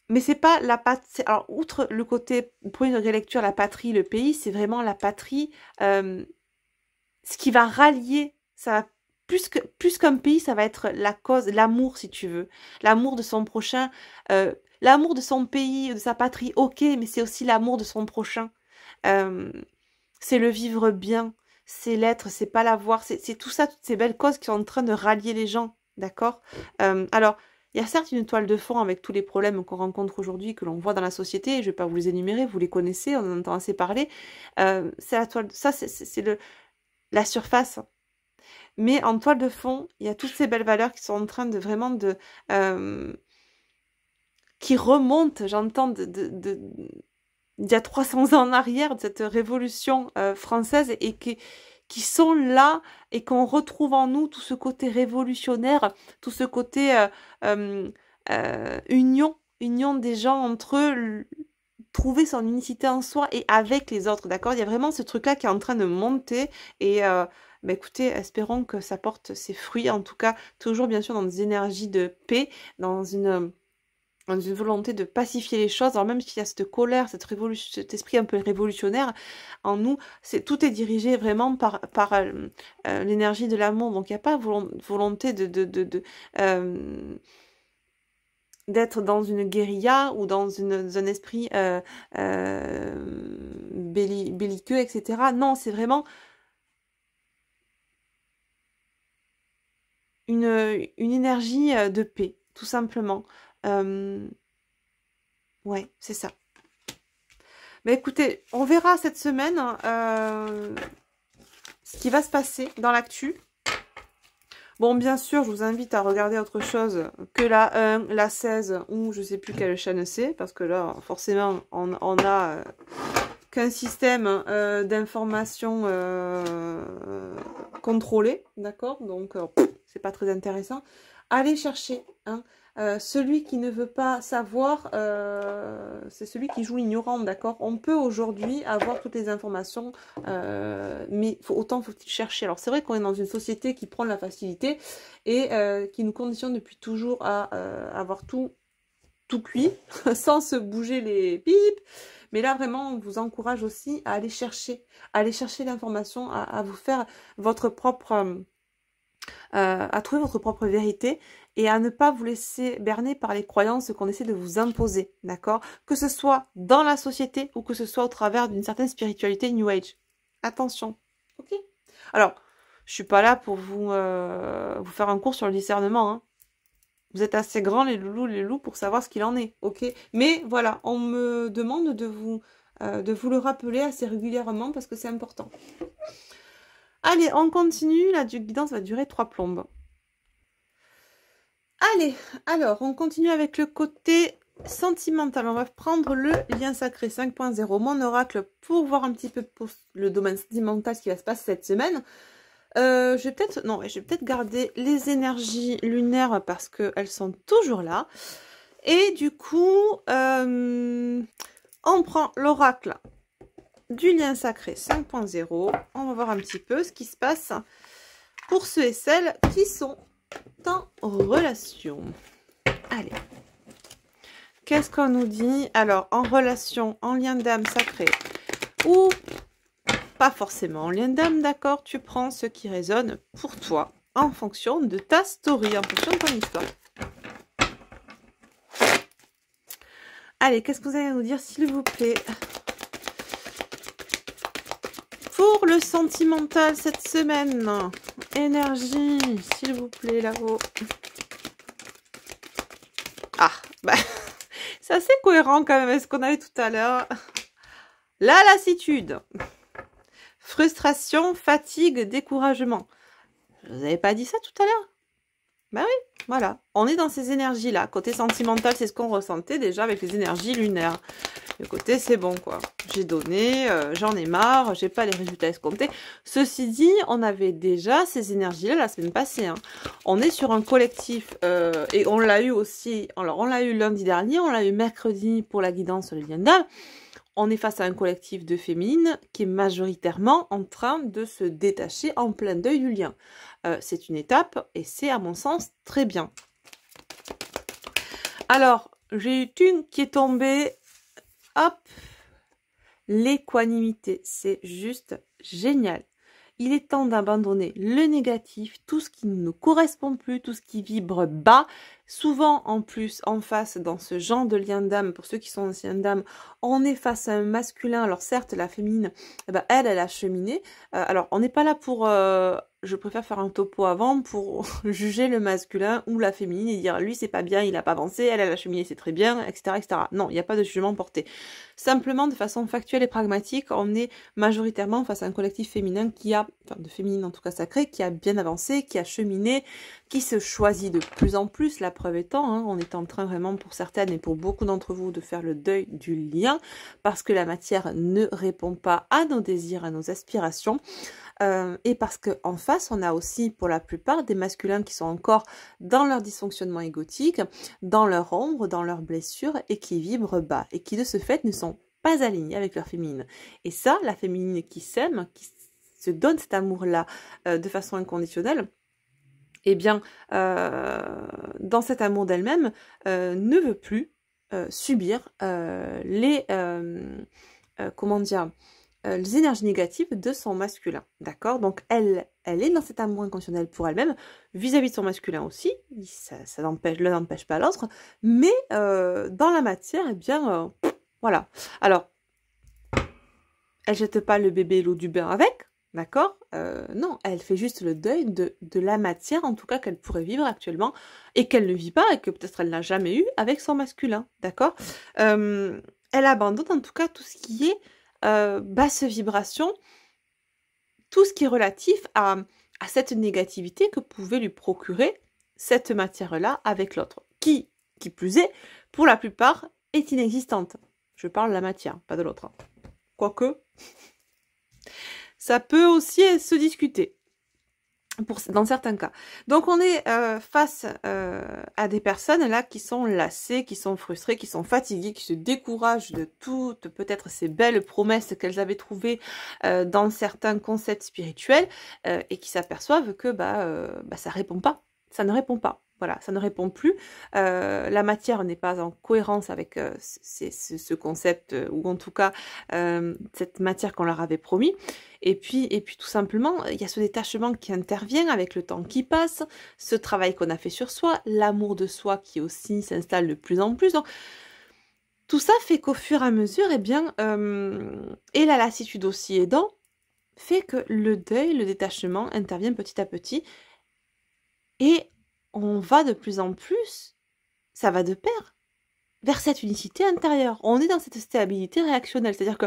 Speaker 1: Mais c'est pas la patrie. Alors, outre le côté, premier degré lecture, la patrie, le pays, c'est vraiment la patrie. Ce qui va rallier, ça va plus qu'un pays, ça va être la cause, l'amour, si tu veux. L'amour de son prochain, l'amour de son pays, de sa patrie, ok, mais c'est aussi l'amour de son prochain. C'est le vivre bien, c'est l'être, c'est pas l'avoir, c'est tout ça, toutes ces belles causes qui sont en train de rallier les gens, d'accord? Alors, il y a certes une toile de fond avec tous les problèmes qu'on rencontre aujourd'hui, que l'on voit dans la société, je vais pas vous les énumérer, vous les connaissez, on en entend assez parler. C'est la toile, ça c'est la surface. Mais en toile de fond, il y a toutes ces belles valeurs qui sont en train de vraiment qui remontent, j'entends, d'il y a 300 ans en arrière, de cette révolution française, et qui sont là et qu'on retrouve en nous tout ce côté révolutionnaire, tout ce côté union des gens entre eux, trouver son unicité en soi et avec les autres, d'accord? Il y a vraiment ce truc-là qui est en train de monter et bah écoutez, espérons que ça porte ses fruits, en tout cas, toujours bien sûr dans des énergies de paix, dans une volonté de pacifier les choses. Alors même s'il y a cette colère, cet esprit un peu révolutionnaire en nous, tout est dirigé vraiment par l'énergie de l'amour. Donc il n'y a pas volonté d'être dans une guérilla ou dans un esprit belliqueux, etc. Non, c'est vraiment une énergie de paix, tout simplement. Ouais, c'est ça. Mais écoutez, on verra cette semaine ce qui va se passer dans l'actu. Bon, bien sûr, je vous invite à regarder autre chose que la 1, la 16 ou je sais plus quelle chaîne c'est, parce que là, forcément, on a qu'un système d'information contrôlé, d'accord? Donc, c'est pas très intéressant. Allez chercher, hein. Celui qui ne veut pas savoir, c'est celui qui joue ignorant, d'accord? On peut aujourd'hui avoir toutes les informations, mais autant faut-il chercher. Alors c'est vrai qu'on est dans une société qui prend la facilité et qui nous conditionne depuis toujours à avoir tout cuit, sans se bouger les pipes. Mais là, vraiment, on vous encourage aussi à aller chercher l'information, à vous faire votre propre... à trouver votre propre vérité et à ne pas vous laisser berner par les croyances qu'on essaie de vous imposer, d'accord? Que ce soit dans la société ou que ce soit au travers d'une certaine spiritualité New Age. Attention, ok? Alors, je suis pas là pour vous faire un cours sur le discernement, hein. Vous êtes assez grands, les loulous, les loups, pour savoir ce qu'il en est, ok? Mais voilà, on me demande de vous le rappeler assez régulièrement parce que c'est important. Allez, on continue. La guidance va durer 3 plombes. Allez, alors, on continue avec le côté sentimental. On va prendre le lien sacré 5.0, mon oracle, pour voir un petit peu pour le domaine sentimental ce qui va se passer cette semaine. Je vais peut-être garder les énergies lunaires parce qu'elles sont toujours là. Et du coup, on prend l'oracle du lien sacré 5.0. On va voir un petit peu ce qui se passe pour ceux et celles qui sont en relation. Allez. Qu'est-ce qu'on nous dit? Alors, en relation, en lien d'âme sacré ou pas forcément en lien d'âme, d'accord? Tu prends ce qui résonne pour toi en fonction de ta story, en fonction de ton histoire. Allez, qu'est-ce que vous allez nous dire, s'il vous plaît? Pour le sentimental cette semaine, énergie, s'il vous plaît, là-haut. Ah, bah, c'est assez cohérent quand même avec ce qu'on avait tout à l'heure. La lassitude, frustration, fatigue, découragement. Je vous avais pas dit ça tout à l'heure? Ben oui, voilà. On est dans ces énergies-là. Côté sentimental, c'est ce qu'on ressentait déjà avec les énergies lunaires. Le côté, c'est bon, quoi. J'ai donné, j'en ai marre, j'ai pas les résultats escomptés. Ceci dit, on avait déjà ces énergies-là la semaine passée. Hein. On est sur un collectif, et on l'a eu aussi, alors on l'a eu lundi dernier, on l'a eu mercredi pour la guidance sur les liens d'âme. On est face à un collectif de féminines qui est majoritairement en train de se détacher en plein deuil du lien. C'est une étape et c'est à mon sens très bien. Alors, j'ai eu une qui est tombée, hop, l'équanimité, c'est juste génial. Il est temps d'abandonner le négatif, tout ce qui ne nous correspond plus, tout ce qui vibre bas. Souvent, en plus, en face, dans ce genre de lien d'âme, pour ceux qui sont anciennes dames, on est face à un masculin. Alors certes, la féminine, eh ben, elle a cheminé. Alors, on n'est pas là pour... je préfère faire un topo avant pour juger le masculin ou la féminine et dire lui c'est pas bien, il a pas avancé, elle a cheminé, c'est très bien, etc., etc. Non, il n'y a pas de jugement porté. Simplement, de façon factuelle et pragmatique, on est majoritairement face à un collectif féminin qui a, enfin de féminine en tout cas sacré, qui a bien avancé, qui a cheminé, qui se choisit de plus en plus, la preuve étant, hein, on est en train vraiment pour certaines et pour beaucoup d'entre vous de faire le deuil du lien, parce que la matière ne répond pas à nos désirs, à nos aspirations, et parce qu'en face, on a aussi pour la plupart des masculins qui sont encore dans leur dysfonctionnement égotique, dans leur ombre, dans leurs blessures, et qui vibrent bas, et qui de ce fait ne sont pas alignés avec leur féminine. Et ça, la féminine qui s'aime, qui se donne cet amour-là de façon inconditionnelle, eh bien, dans cet amour d'elle-même, ne veut plus subir comment dire, les énergies négatives de son masculin, d'accord? Donc, elle est dans cet amour inconditionnel pour elle-même, vis-à-vis de son masculin aussi, ça l'un n'empêche pas l'autre, mais dans la matière, eh bien, voilà. Alors, elle jette pas le bébé l'eau du bain avec, d'accord? Non, elle fait juste le deuil de la matière, en tout cas, qu'elle pourrait vivre actuellement, et qu'elle ne vit pas, et que peut-être elle n'a jamais eu avec son masculin, d'accord? Elle abandonne en tout cas tout ce qui est basse vibration, tout ce qui est relatif à cette négativité que pouvait lui procurer cette matière-là avec l'autre, qui plus est, pour la plupart, est inexistante. Je parle de la matière, pas de l'autre. Quoique, ça peut aussi se discuter. Dans certains cas. Donc on est face à des personnes là qui sont lassées, qui sont frustrées, qui sont fatiguées, qui se découragent de toutes peut-être ces belles promesses qu'elles avaient trouvées dans certains concepts spirituels et qui s'aperçoivent que ça répond pas, ça ne répond pas. Voilà, ça ne répond plus. La matière n'est pas en cohérence avec ce concept, ou en tout cas cette matière qu'on leur avait promis. Et puis tout simplement, il y a ce détachement qui intervient avec le temps qui passe, ce travail qu'on a fait sur soi, l'amour de soi qui aussi s'installe de plus en plus. Donc, tout ça fait qu'au fur et à mesure, eh bien, et la lassitude aussi aidant, fait que le deuil, le détachement intervient petit à petit. Et on va de plus en plus, ça va de pair, vers cette unicité intérieure. On est dans cette stabilité réactionnelle, c'est-à-dire que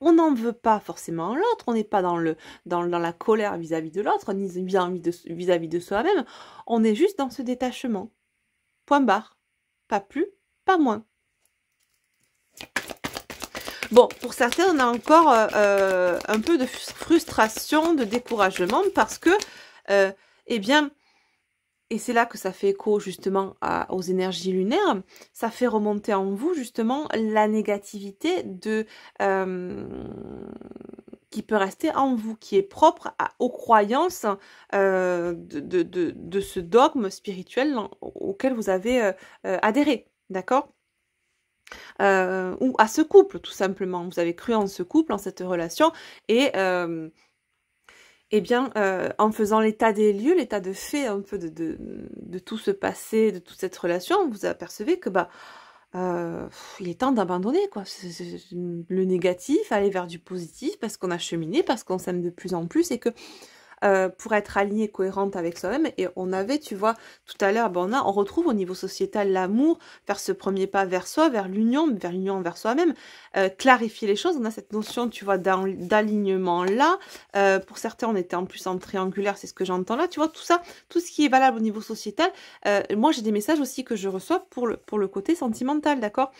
Speaker 1: on n'en veut pas forcément l'autre, on n'est pas dans la colère vis-à-vis de l'autre, ni vis-à-vis de soi-même, on est juste dans ce détachement. Point barre. Pas plus, pas moins. Bon, pour certains, on a encore un peu de frustration, de découragement, parce que, eh bien, et c'est là que ça fait écho justement aux énergies lunaires, ça fait remonter en vous justement la négativité qui peut rester en vous, qui est propre aux croyances de ce dogme spirituel auquel vous avez adhéré, d'accord? Ou à ce couple, tout simplement. Vous avez cru en ce couple, en cette relation, et eh bien, en faisant l'état des lieux, l'état de fait un peu de tout ce passé, de toute cette relation, vous apercevez que il est temps d'abandonner, quoi. Le négatif, aller vers du positif, parce qu'on a cheminé, parce qu'on s'aime de plus en plus, et que pour être alignée, cohérente avec soi-même. Et on avait, tu vois, tout à l'heure, ben on retrouve au niveau sociétal l'amour, faire ce premier pas vers soi, vers l'union envers soi-même, clarifier les choses. On a cette notion, tu vois, d'alignement là. Pour certains, on était en plus en triangulaire, c'est ce que j'entends là. Tu vois, tout ça, tout ce qui est valable au niveau sociétal. Moi, j'ai des messages aussi que je reçois pour le côté sentimental, d'accord?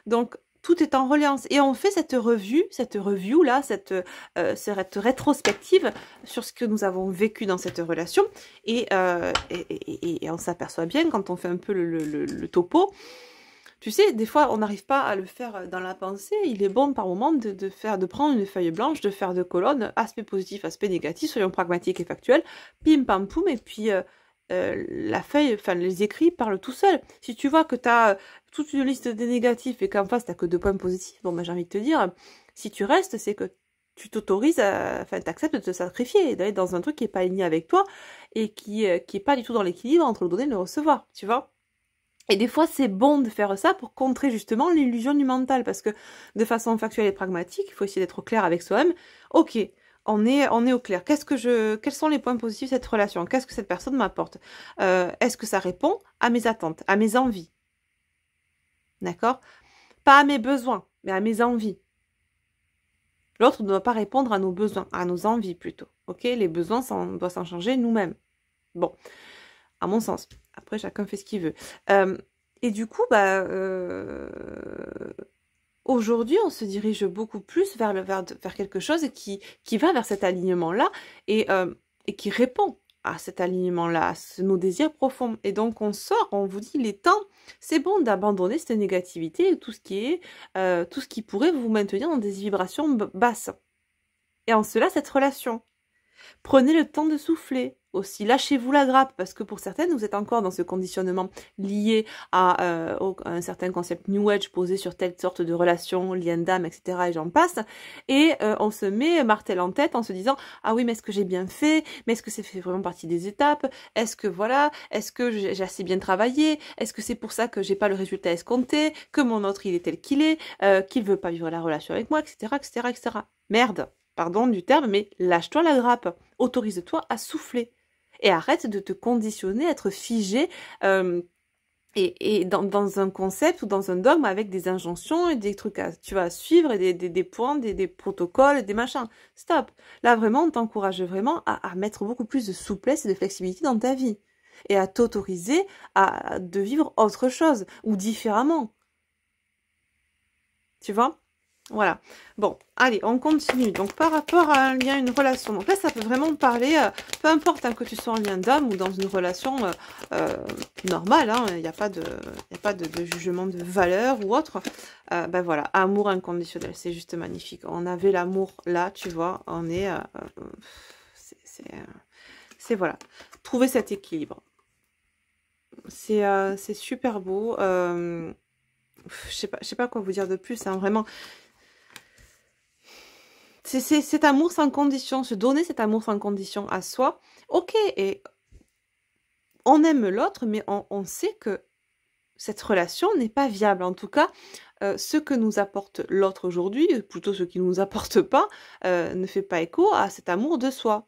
Speaker 1: Donc, tout est en reliance. Et on fait cette review là, cette rétrospective sur ce que nous avons vécu dans cette relation. Et on s'aperçoit bien quand on fait un peu le topo. Tu sais, des fois, on n'arrive pas à le faire dans la pensée. Il est bon par moment de prendre une feuille blanche, de faire deux colonnes, aspect positif, aspect négatif, soyons pragmatiques et factuels, pim pam poum, et puis la feuille, enfin les écrits parlent tout seuls. Si tu vois que tu as toute une liste des négatifs et qu'en face tu n'as que 2 points positifs, bon ben j'ai envie de te dire, si tu restes, c'est que tu t'autorises, enfin t'acceptes de te sacrifier, et d'aller dans un truc qui est pas aligné avec toi et qui est pas du tout dans l'équilibre entre le donner et le recevoir, tu vois. Et des fois, c'est bon de faire ça pour contrer justement l'illusion du mental, parce que de façon factuelle et pragmatique, il faut essayer d'être au clair avec soi-même. Ok, on est au clair. Quels sont les points positifs de cette relation? Qu'est-ce que cette personne m'apporte? Est-ce que ça répond à mes attentes, à mes envies? D'accord? Pas à mes besoins, mais à mes envies. L'autre ne doit pas répondre à nos besoins, à nos envies plutôt. Ok? Les besoins, on doit s'en changer nous-mêmes. Bon, à mon sens. Après, chacun fait ce qu'il veut. Et du coup, aujourd'hui, on se dirige beaucoup plus vers quelque chose qui va vers cet alignement-là et qui répond à cet alignement-là, à nos désirs profonds. Et donc, on sort, on vous dit, il est temps, c'est bon d'abandonner cette négativité et tout ce qui pourrait vous maintenir dans des vibrations basses. Et en cela, cette relation. Prenez le temps de souffler. Aussi, lâchez-vous la grappe, parce que pour certaines, vous êtes encore dans ce conditionnement lié à un certain concept New Age posé sur telle sorte de relation, lien d'âme, etc. et j'en passe. Et on se met martel en tête en se disant « Ah oui, mais est-ce que j'ai bien fait? Mais est-ce que c'est fait vraiment partie des étapes? Est-ce que voilà? Est-ce que j'ai assez bien travaillé? Est-ce que c'est pour ça que j'ai pas le résultat escompté? Que mon autre, il est tel qu'il est? Qu'il veut pas vivre la relation avec moi, etc., etc., etc. » Merde, pardon du terme, mais lâche-toi la grappe. Autorise-toi à souffler. Et arrête de te conditionner, être figé et dans un concept ou dans un dogme avec des injonctions et des trucs à suivre et des points, des protocoles, des machins. Stop. Là, vraiment, on t'encourage vraiment à mettre beaucoup plus de souplesse et de flexibilité dans ta vie. Et à t'autoriser de vivre autre chose ou différemment. Tu vois ? Voilà. Bon, allez, on continue. Donc, par rapport à un lien, une relation. Donc là, ça peut vraiment parler, peu importe hein, que tu sois en lien d'âme ou dans une relation normale. Il n'y a pas de jugement de valeur ou autre. Ben voilà, amour inconditionnel. C'est juste magnifique. On avait l'amour là, tu vois. On est... c'est voilà. Trouver cet équilibre. C'est super beau. Je sais pas quoi vous dire de plus. Hein, vraiment... C'est cet amour sans condition, se donner cet amour sans condition à soi. Ok, et on aime l'autre, mais on sait que cette relation n'est pas viable. En tout cas, ce que nous apporte l'autre aujourd'hui, plutôt ce qui ne nous apporte pas, ne fait pas écho à cet amour de soi.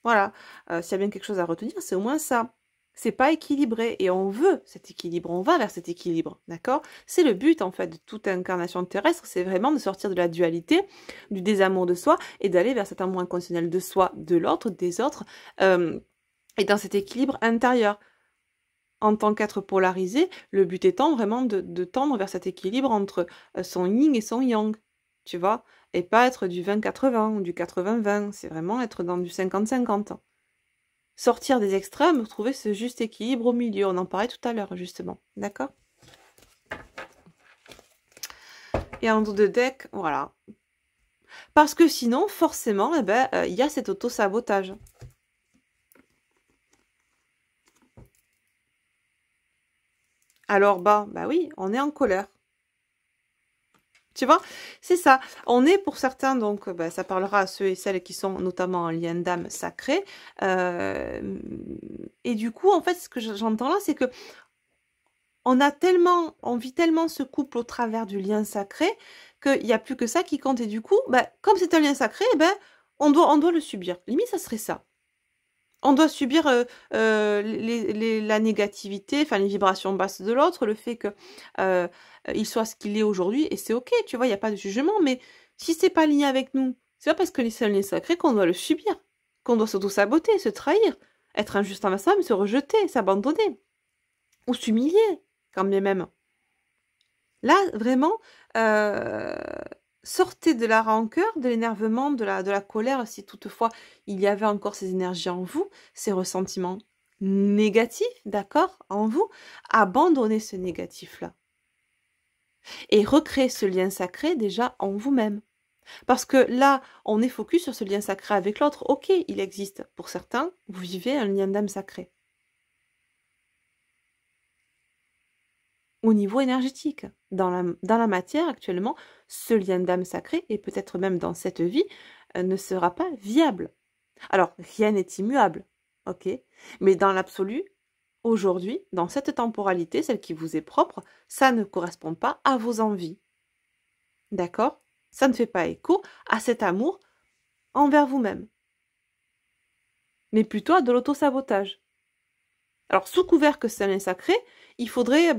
Speaker 1: Voilà, s'il y a bien quelque chose à retenir, c'est au moins ça. C'est pas équilibré et on veut cet équilibre, on va vers cet équilibre, d'accord? C'est le but en fait de toute incarnation terrestre, c'est vraiment de sortir de la dualité, du désamour de soi et d'aller vers cet amour inconditionnel de soi, de l'autre, des autres, et dans cet équilibre intérieur. En tant qu'être polarisé, le but étant vraiment de tendre vers cet équilibre entre son yin et son yang, tu vois? Et pas être du 20-80 ou du 80-20, c'est vraiment être dans du 50-50. Sortir des extrêmes, trouver ce juste équilibre au milieu. On en parlait tout à l'heure, justement. D'accord? Et en dos de deck, voilà. Parce que sinon, forcément, il y a cet auto-sabotage. Alors, bah oui, on est en colère. Tu vois, c'est ça. On est pour certains, donc ça parlera à ceux et celles qui sont notamment en lien d'âme sacré. Et du coup, en fait, ce que j'entends là, c'est que on vit tellement ce couple au travers du lien sacré qu'il n'y a plus que ça qui compte. Et du coup, comme c'est un lien sacré, on doit le subir. Limite, ça serait ça. On doit subir la négativité, enfin les vibrations basses de l'autre, le fait que il soit ce qu'il est aujourd'hui, et c'est ok, tu vois, il n'y a pas de jugement, mais si c'est pas aligné avec nous, c'est pas parce que c'est un lien sacré qu'on doit le subir, qu'on doit s'auto-saboter, se trahir, être injuste envers soi-même, se rejeter, s'abandonner, ou s'humilier, quand bien même. Là, vraiment, sortez de la rancœur, de l'énervement, de la colère, si toutefois il y avait encore ces énergies en vous, ces ressentiments négatifs, d'accord, en vous. Abandonnez ce négatif-là. Et recréez ce lien sacré déjà en vous-même. Parce que là, on est focus sur ce lien sacré avec l'autre. Ok, il existe. Pour certains, vous vivez un lien d'âme sacré. Au niveau énergétique. Dans la matière, actuellement, ce lien d'âme sacré, et peut-être même dans cette vie, ne sera pas viable. Alors, rien n'est immuable, ok? Mais dans l'absolu, aujourd'hui, dans cette temporalité, celle qui vous est propre, ça ne correspond pas à vos envies. D'accord? Ça ne fait pas écho à cet amour envers vous-même. Mais plutôt à de l'auto-sabotage. Alors, sous couvert que c'est un lien sacré, il faudrait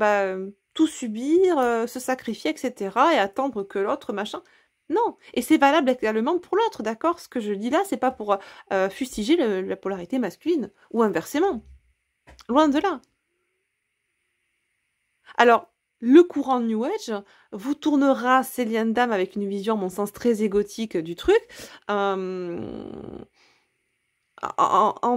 Speaker 1: tout subir, se sacrifier, etc. et attendre que l'autre, machin. Non. Et c'est valable également pour l'autre, d'accord? Ce que je dis là, c'est pas pour fustiger la polarité masculine, ou inversement. Loin de là. Alors, le courant New Age vous tournera ces liens d'âme avec une vision, à mon sens, très égotique du truc, en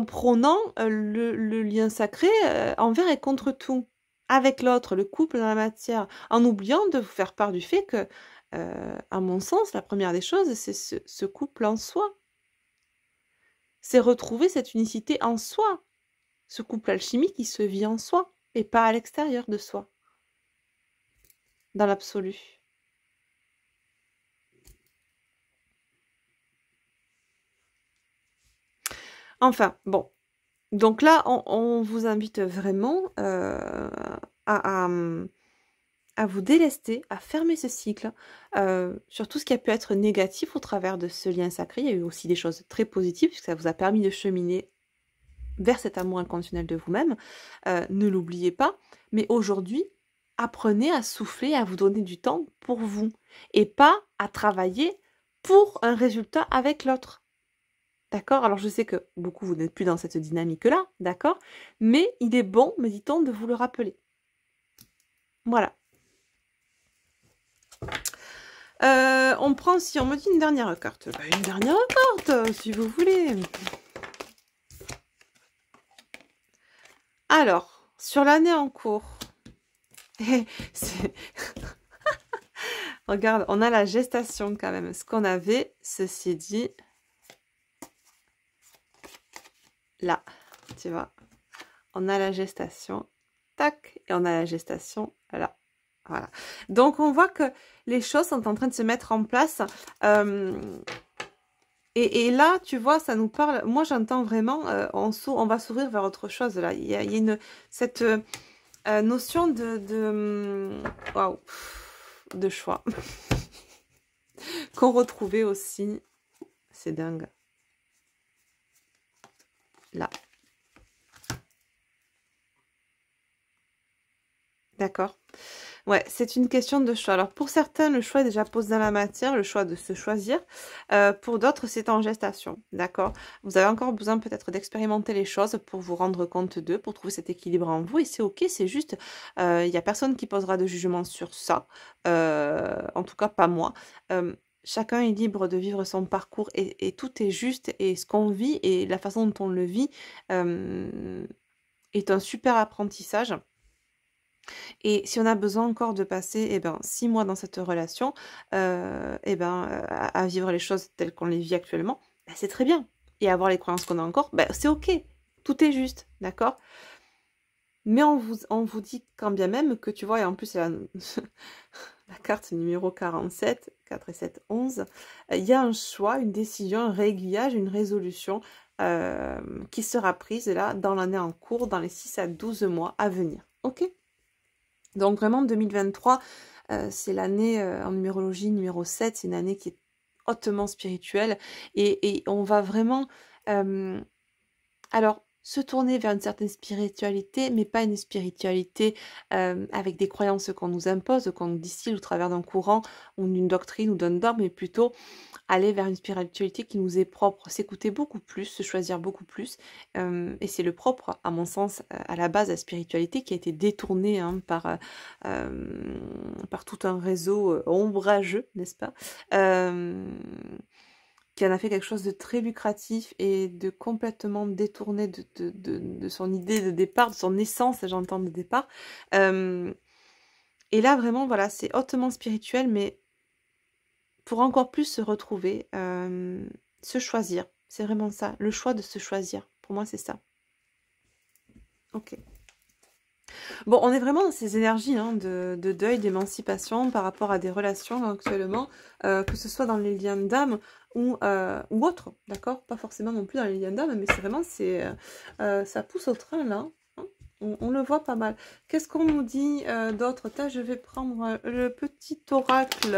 Speaker 1: prônant le lien sacré envers et contre tout, avec l'autre, le couple dans la matière, en oubliant de vous faire part du fait que, à mon sens, la première des choses, c'est ce couple en soi. C'est retrouver cette unicité en soi, ce couple alchimique qui se vit en soi, et pas à l'extérieur de soi, dans l'absolu. Enfin, bon. Donc là, on vous invite vraiment à vous délester, à fermer ce cycle, sur tout ce qui a pu être négatif au travers de ce lien sacré. Il y a eu aussi des choses très positives, puisque ça vous a permis de cheminer vers cet amour inconditionnel de vous-même. Ne l'oubliez pas. Mais aujourd'hui, apprenez à souffler, à vous donner du temps pour vous, et pas à travailler pour un résultat avec l'autre. D'accord? Alors je sais que beaucoup, vous n'êtes plus dans cette dynamique-là, d'accord? Mais il est bon, me dit-on, de vous le rappeler. Voilà. On prend, si on me dit une dernière carte. Une dernière carte, si vous voulez. Alors, sur l'année en cours. Regarde, on a la gestation quand même. Ce qu'on avait, ceci dit, là, tu vois. On a la gestation, tac, et on a la gestation là. Voilà. Donc, on voit que les choses sont en train de se mettre en place. Et là, tu vois, ça nous parle. Moi, j'entends vraiment, on va s'ouvrir vers autre chose. Là, il y a cette notion waouh, de choix qu'on retrouvait aussi. C'est dingue. Là. D'accord. Ouais, c'est une question de choix. Alors pour certains, le choix est déjà posé dans la matière, le choix de se choisir. Pour d'autres, c'est en gestation. D'accord? Vous avez encore besoin peut-être d'expérimenter les choses pour vous rendre compte d'eux, pour trouver cet équilibre en vous. Et c'est ok, c'est juste, il n'y a personne qui posera de jugement sur ça. En tout cas, pas moi. Chacun est libre de vivre son parcours et tout est juste. Et ce qu'on vit et la façon dont on le vit est un super apprentissage. Et si on a besoin encore de passer 6 mois dans cette relation, à vivre les choses telles qu'on les vit actuellement, c'est très bien. Et avoir les croyances qu'on a encore, c'est ok. Tout est juste, d'accord? Mais on vous dit quand bien même que tu vois, et en plus la carte numéro 47, 4 et 7, 11, il y a un choix, une décision, un réaiguillage, une résolution qui sera prise là dans l'année en cours, dans les 6 à 12 mois à venir. Ok? Donc vraiment 2023, c'est l'année en numérologie numéro 7, c'est une année qui est hautement spirituelle et on va vraiment Alors, se tourner vers une certaine spiritualité, mais pas une spiritualité avec des croyances qu'on nous impose, qu'on nous distille au travers d'un courant ou d'une doctrine ou d'un dogme, mais plutôt aller vers une spiritualité qui nous est propre, s'écouter beaucoup plus, se choisir beaucoup plus. Et c'est le propre, à mon sens, à la base, la spiritualité qui a été détournée hein, par tout un réseau ombrageux, n'est-ce pas qui en a fait quelque chose de très lucratif et de complètement détourné de son idée de départ, de son essence, j'entends, de départ. Et là, vraiment, voilà, c'est hautement spirituel, mais pour encore plus se retrouver, se choisir. C'est vraiment ça, le choix de se choisir. Pour moi, c'est ça. Ok. Bon, on est vraiment dans ces énergies hein, de deuil, d'émancipation par rapport à des relations actuellement, que ce soit dans les liens d'âme ou autres, d'accord? Pas forcément non plus dans les liens d'âme, mais c'est vraiment, ça pousse au train là. Hein. On le voit pas mal. Qu'est-ce qu'on nous dit d'autre? Je vais prendre le petit oracle.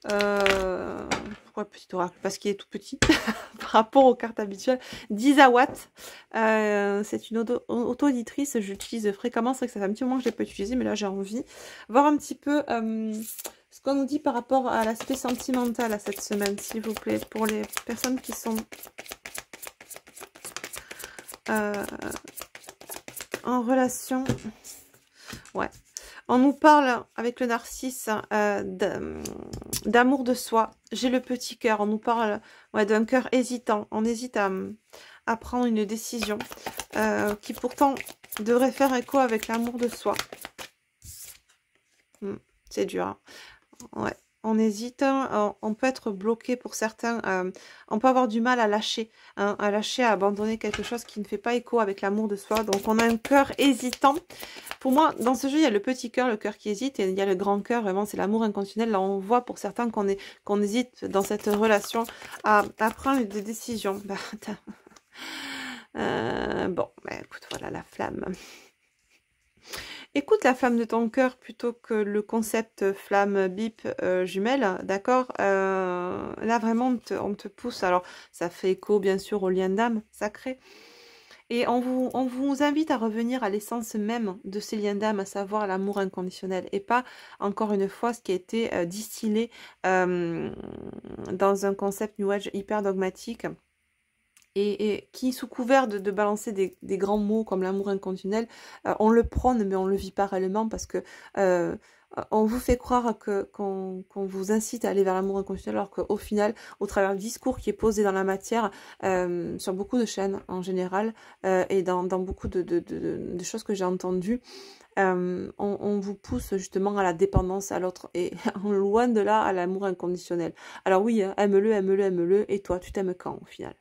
Speaker 1: Pourquoi le petit oracle? Parce qu'il est tout petit par rapport aux cartes habituelles. d'Isawat. C'est une auto-éditrice, j'utilise fréquemment. C'est vrai que ça fait un petit moment que je ne l'ai pas utilisé, mais là j'ai envie. Voir un petit peu ce qu'on nous dit par rapport à l'aspect sentimental à cette semaine, s'il vous plaît, pour les personnes qui sont en relation. Ouais. On nous parle, avec le narcisse, d'amour de soi. J'ai le petit cœur. On nous parle ouais, d'un cœur hésitant. On hésite à prendre une décision qui pourtant devrait faire écho avec l'amour de soi. C'est dur. Hein. Ouais. On hésite, on peut être bloqué pour certains, on peut avoir du mal à lâcher, hein, à abandonner quelque chose qui ne fait pas écho avec l'amour de soi. Donc on a un cœur hésitant. Pour moi, dans ce jeu, il y a le petit cœur, le cœur qui hésite, et il y a le grand cœur, vraiment, c'est l'amour inconditionnel. Là, on voit pour certains qu'on hésite dans cette relation à prendre des décisions. Bah, bon, bah, écoute, voilà la flamme. Écoute la flamme de ton cœur plutôt que le concept flamme bip jumelle, d'accord là vraiment on te pousse, alors ça fait écho bien sûr au lien d'âme sacré, et on vous invite à revenir à l'essence même de ces liens d'âme, à savoir l'amour inconditionnel, et pas encore une fois ce qui a été distillé dans un concept New Age hyper dogmatique. Et qui, sous couvert de balancer des grands mots comme l'amour inconditionnel, on le prône, mais on le vit pas réellement parce que on vous fait croire qu'on vous incite à aller vers l'amour inconditionnel, alors qu'au final, au travers du discours qui est posé dans la matière, sur beaucoup de chaînes en général, et dans beaucoup de choses que j'ai entendues, on vous pousse justement à la dépendance à l'autre et loin de là à l'amour inconditionnel. Alors oui, hein, aime-le, aime-le, aime-le, et toi, tu t'aimes quand au final?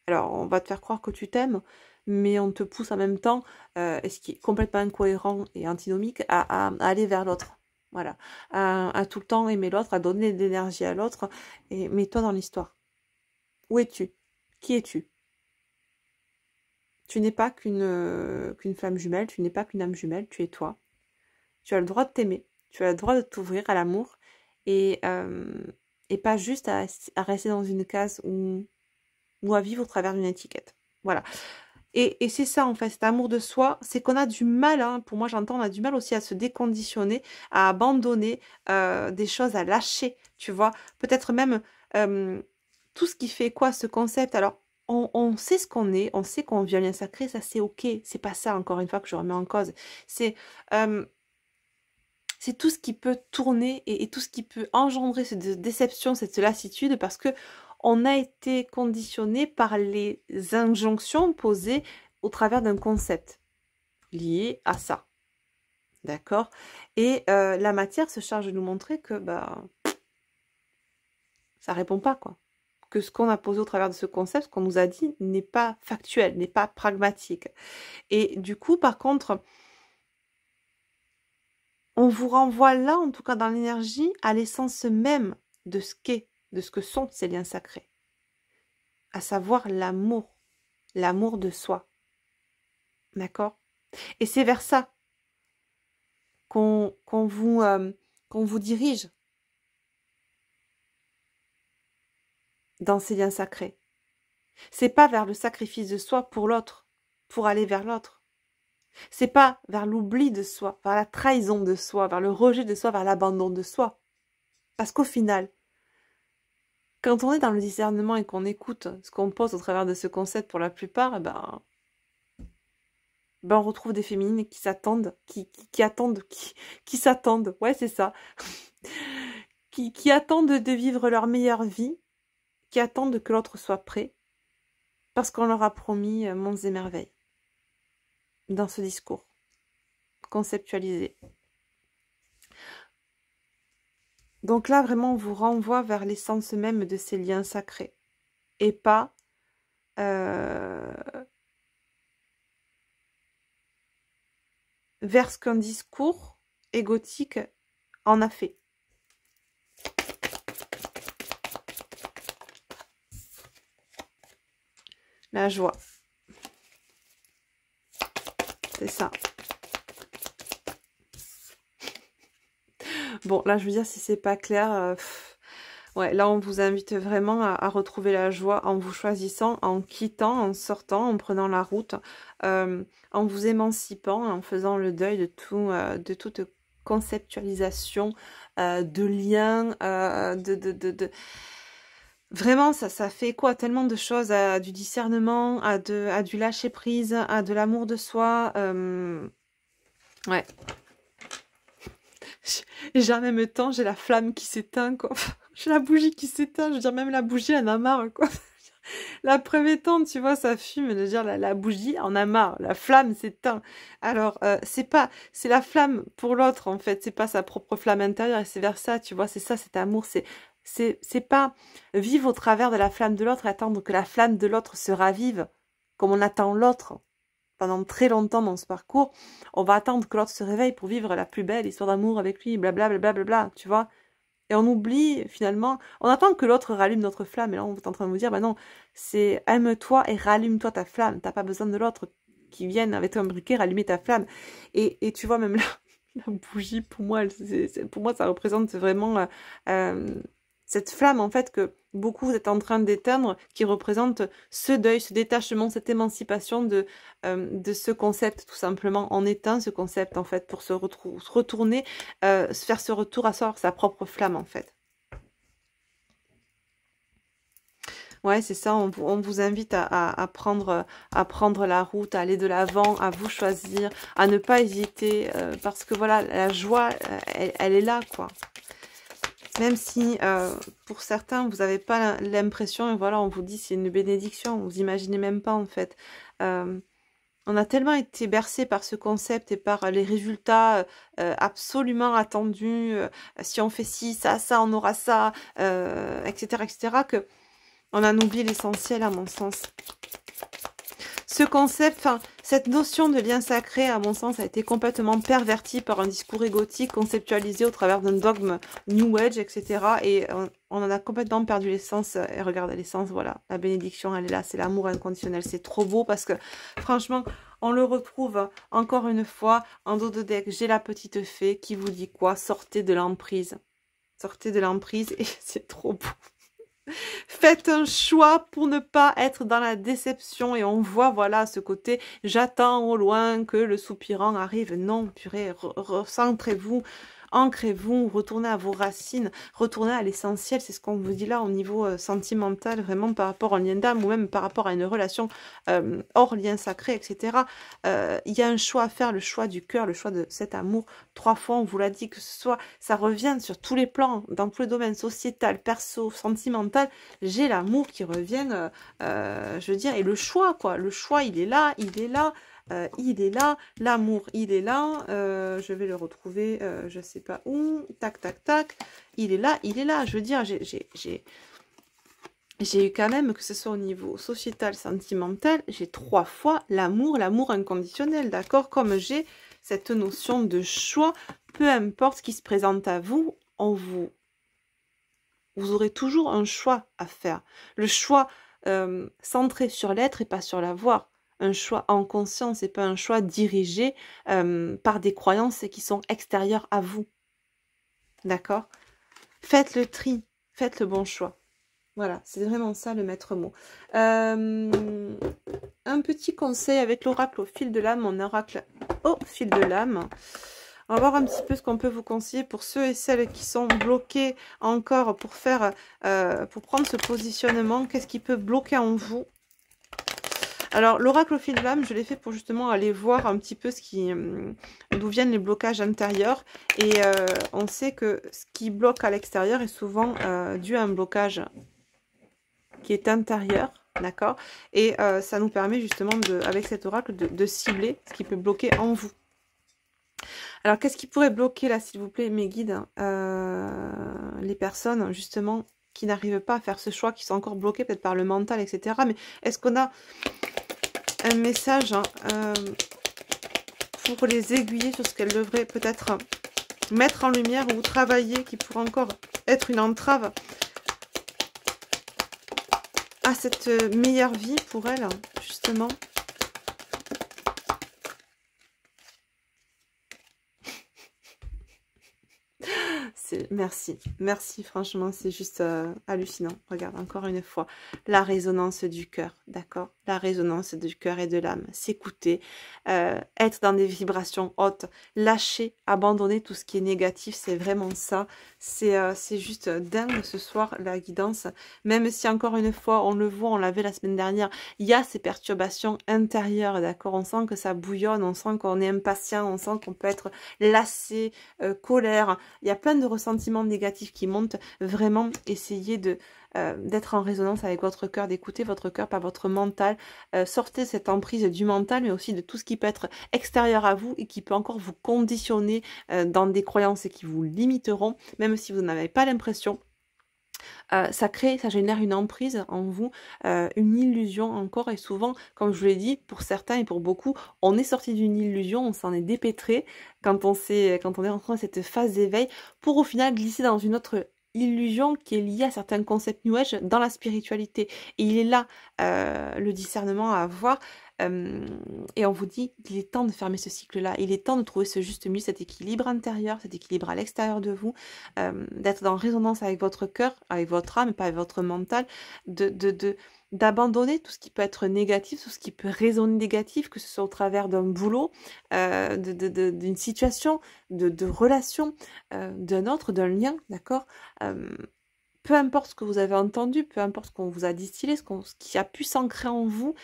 Speaker 1: Alors, on va te faire croire que tu t'aimes, mais on te pousse en même temps, et ce qui est complètement incohérent et antinomique, à aller vers l'autre. Voilà. À tout le temps aimer l'autre, à donner de l'énergie à l'autre. Et mets-toi dans l'histoire. Où es-tu? Qui es-tu? Tu n'es pas qu'une flamme jumelle, tu n'es pas qu'une âme jumelle, tu es toi. Tu as le droit de t'aimer, tu as le droit de t'ouvrir à l'amour, et, pas juste à rester dans une case ou à vivre au travers d'une étiquette. Voilà. Et c'est ça, en fait, cet amour de soi, c'est qu'on a du mal, hein, pour moi j'entends, on a du mal aussi à se déconditionner, à abandonner des choses, à lâcher, tu vois. Peut-être même tout ce qui fait quoi, ce concept. Alors, on sait ce qu'on est, on sait qu'on vit un lien sacré, ça c'est ok. C'est pas ça, encore une fois, que je remets en cause. C'est tout ce qui peut tourner et tout ce qui peut engendrer cette déception, cette lassitude, parce que on a été conditionné par les injonctions posées au travers d'un concept lié à ça. D'accord? Et la matière se charge de nous montrer que bah ça répond pas, quoi. Que ce qu'on a posé au travers de ce concept, ce qu'on nous a dit, n'est pas factuel, n'est pas pragmatique. Et du coup, par contre, on vous renvoie là, en tout cas dans l'énergie, à l'essence même de ce qu'est, de ce que sont ces liens sacrés. À savoir l'amour de soi. D'accord? Et c'est vers ça qu'on vous dirige dans ces liens sacrés. C'est pas vers le sacrifice de soi pour l'autre, pour aller vers l'autre. C'est pas vers l'oubli de soi, vers la trahison de soi, vers le rejet de soi, vers l'abandon de soi. Parce qu'au final, quand on est dans le discernement et qu'on écoute ce qu'on pose au travers de ce concept pour la plupart, on retrouve des féminines qui s'attendent, qui attendent, qui s'attendent, ouais c'est ça, qui attendent de vivre leur meilleure vie, qui attendent que l'autre soit prêt, parce qu'on leur a promis monts et merveilles dans ce discours conceptualisé. Donc là, vraiment, on vous renvoie vers l'essence même de ces liens sacrés, et pas vers ce qu'un discours égotique en a fait. La joie. C'est ça. Bon, là, je veux dire, si c'est pas clair, ouais, là, on vous invite vraiment à retrouver la joie en vous choisissant, en quittant, en sortant, en prenant la route, en vous émancipant, en faisant le deuil de toute conceptualisation, de liens, Vraiment, ça fait quoi? Tellement de choses, à du discernement, à du lâcher-prise, à de l'amour de soi. Ouais. Et en même temps, j'ai la flamme qui s'éteint, quoi. J'ai la bougie qui s'éteint. Je veux dire, même la bougie, elle en a marre, quoi. La preuve étant, tu vois, ça fume. Je veux dire, la bougie en a marre. La flamme s'éteint. Alors, c'est la flamme pour l'autre, en fait. C'est pas sa propre flamme intérieure. Et c'est vers ça, tu vois. C'est ça, cet amour. C'est pas vivre au travers de la flamme de l'autre et attendre que la flamme de l'autre se ravive, comme on attend l'autre. Pendant très longtemps dans ce parcours, on va attendre que l'autre se réveille pour vivre la plus belle histoire d'amour avec lui, blablabla, blablabla, tu vois. Et on oublie, finalement, on attend que l'autre rallume notre flamme. Et là, on est en train de vous dire, bah non, c'est aime-toi et rallume-toi ta flamme. T'as pas besoin de l'autre qui vienne avec ton briquet rallumer ta flamme. Et tu vois, même là, la bougie, pour moi, pour moi, ça représente vraiment cette flamme, en fait, que beaucoup vous êtes en train d'éteindre, qui représente ce deuil, ce détachement, cette émancipation de ce concept, tout simplement. On éteint ce concept, en fait, pour se retourner, se faire ce retour à sa propre flamme, en fait. Ouais, c'est ça, on vous invite à prendre la route, à aller de l'avant, à vous choisir, à ne pas hésiter, parce que voilà, la joie, elle est là, quoi. Même si, pour certains, vous n'avez pas l'impression, et voilà, on vous dit c'est une bénédiction, vous imaginez même pas, en fait. On a tellement été bercé par ce concept et par les résultats absolument attendus. Si on fait ci, ça, on aura ça, etc., etc., que on en oublie l'essentiel, à mon sens. Ce concept, enfin, cette notion de lien sacré, à mon sens, a été complètement pervertie par un discours égotique conceptualisé au travers d'un dogme New Age, etc. Et on en a complètement perdu l'essence. Et regardez l'essence, voilà, la bénédiction, elle est là, c'est l'amour inconditionnel. C'est trop beau parce que, franchement, on le retrouve encore une fois en dos de deck. J'ai la petite fée qui vous dit quoi? Sortez de l'emprise. Sortez de l'emprise et c'est trop beau. Faites un choix pour ne pas être dans la déception. Et on voit, voilà, ce côté, j'attends au loin que le soupirant arrive. Non, purée, recentrez-vous, ancrez-vous, retournez à vos racines, retournez à l'essentiel. C'est ce qu'on vous dit là au niveau sentimental, vraiment par rapport à un lien d'âme ou même par rapport à une relation hors lien sacré, etc. Il y a un choix à faire, le choix du cœur, le choix de cet amour. 3 fois, on vous l'a dit, que ce soit, ça revient sur tous les plans, dans tous les domaines, sociétal, perso, sentimental. J'ai l'amour qui revient, je veux dire, et le choix, quoi. Le choix, il est là, il est là. Il est là, l'amour, il est là, je vais le retrouver, je sais pas où, tac, tac, tac, il est là, je veux dire, j'ai eu quand même, que ce soit au niveau sociétal, sentimental, j'ai 3 fois l'amour inconditionnel, d'accord, comme j'ai cette notion de choix, peu importe ce qui se présente à vous, vous aurez toujours un choix à faire, le choix centré sur l'être et pas sur l'avoir. Un choix en conscience et pas un choix dirigé par des croyances qui sont extérieures à vous. D'accord? Faites le tri, faites le bon choix. Voilà, c'est vraiment ça le maître mot. Un petit conseil avec l'oracle au fil de l'âme, mon oracle au fil de l'âme. On va voir un petit peu ce qu'on peut vous conseiller pour ceux et celles qui sont bloqués encore pour faire, pour prendre ce positionnement. Qu'est-ce qui peut bloquer en vous? Alors, l'oracle au fil de l'âme, je l'ai fait pour justement aller voir un petit peu d'où viennent les blocages intérieurs. Et on sait que ce qui bloque à l'extérieur est souvent dû à un blocage qui est intérieur, d'accord? Et ça nous permet justement, avec cet oracle, de cibler ce qui peut bloquer en vous. Alors, qu'est-ce qui pourrait bloquer là, s'il vous plaît, mes guides, les personnes, justement, qui n'arrivent pas à faire ce choix, qui sont encore bloquées peut-être par le mental, etc. Mais est-ce qu'on a un message pour les aiguiller sur ce qu'elles devraient peut-être mettre en lumière ou travailler, qui pourrait encore être une entrave à cette meilleure vie pour elles, justement? Merci, merci, franchement, c'est juste hallucinant. Regarde, encore une fois, la résonance du cœur, d'accord? La résonance du cœur et de l'âme, s'écouter, être dans des vibrations hautes, lâcher, abandonner tout ce qui est négatif, c'est vraiment ça. C'est juste dingue ce soir, la guidance. Même si, encore une fois, on le voit, on l'avait la semaine dernière, il y a ces perturbations intérieures, d'accord? On sent que ça bouillonne, on sent qu'on est impatient, on sent qu'on peut être lassé, colère. Il y a plein de ressentiments négatifs qui montent. Vraiment, essayez d'être en résonance avec votre cœur, d'écouter votre cœur, pas votre mental. Sortez cette emprise du mental, mais aussi de tout ce qui peut être extérieur à vous et qui peut encore vous conditionner dans des croyances qui vous limiteront, même si vous n'en avez pas l'impression. Ça génère une emprise en vous, une illusion encore, et souvent, comme je vous l'ai dit, pour certains et pour beaucoup, on est sorti d'une illusion, on s'en est dépêtré quand on est rentré dans cette phase d'éveil, pour au final glisser dans une autre illusion qui est liée à certains concepts New Age dans la spiritualité. Et il est là le discernement à avoir. Et on vous dit qu'il est temps de fermer ce cycle-là. Il est temps de trouver ce juste milieu, cet équilibre intérieur, cet équilibre à l'extérieur de vous, d'être en résonance avec votre cœur, avec votre âme, pas avec votre mental, d'abandonner tout ce qui peut être négatif, tout ce qui peut résonner négatif, que ce soit au travers d'un boulot, d'une situation, de relations, d'un autre, d'un lien, d'accord? Peu importe ce que vous avez entendu, peu importe ce qu'on vous a distillé, ce qui a pu s'ancrer en vous,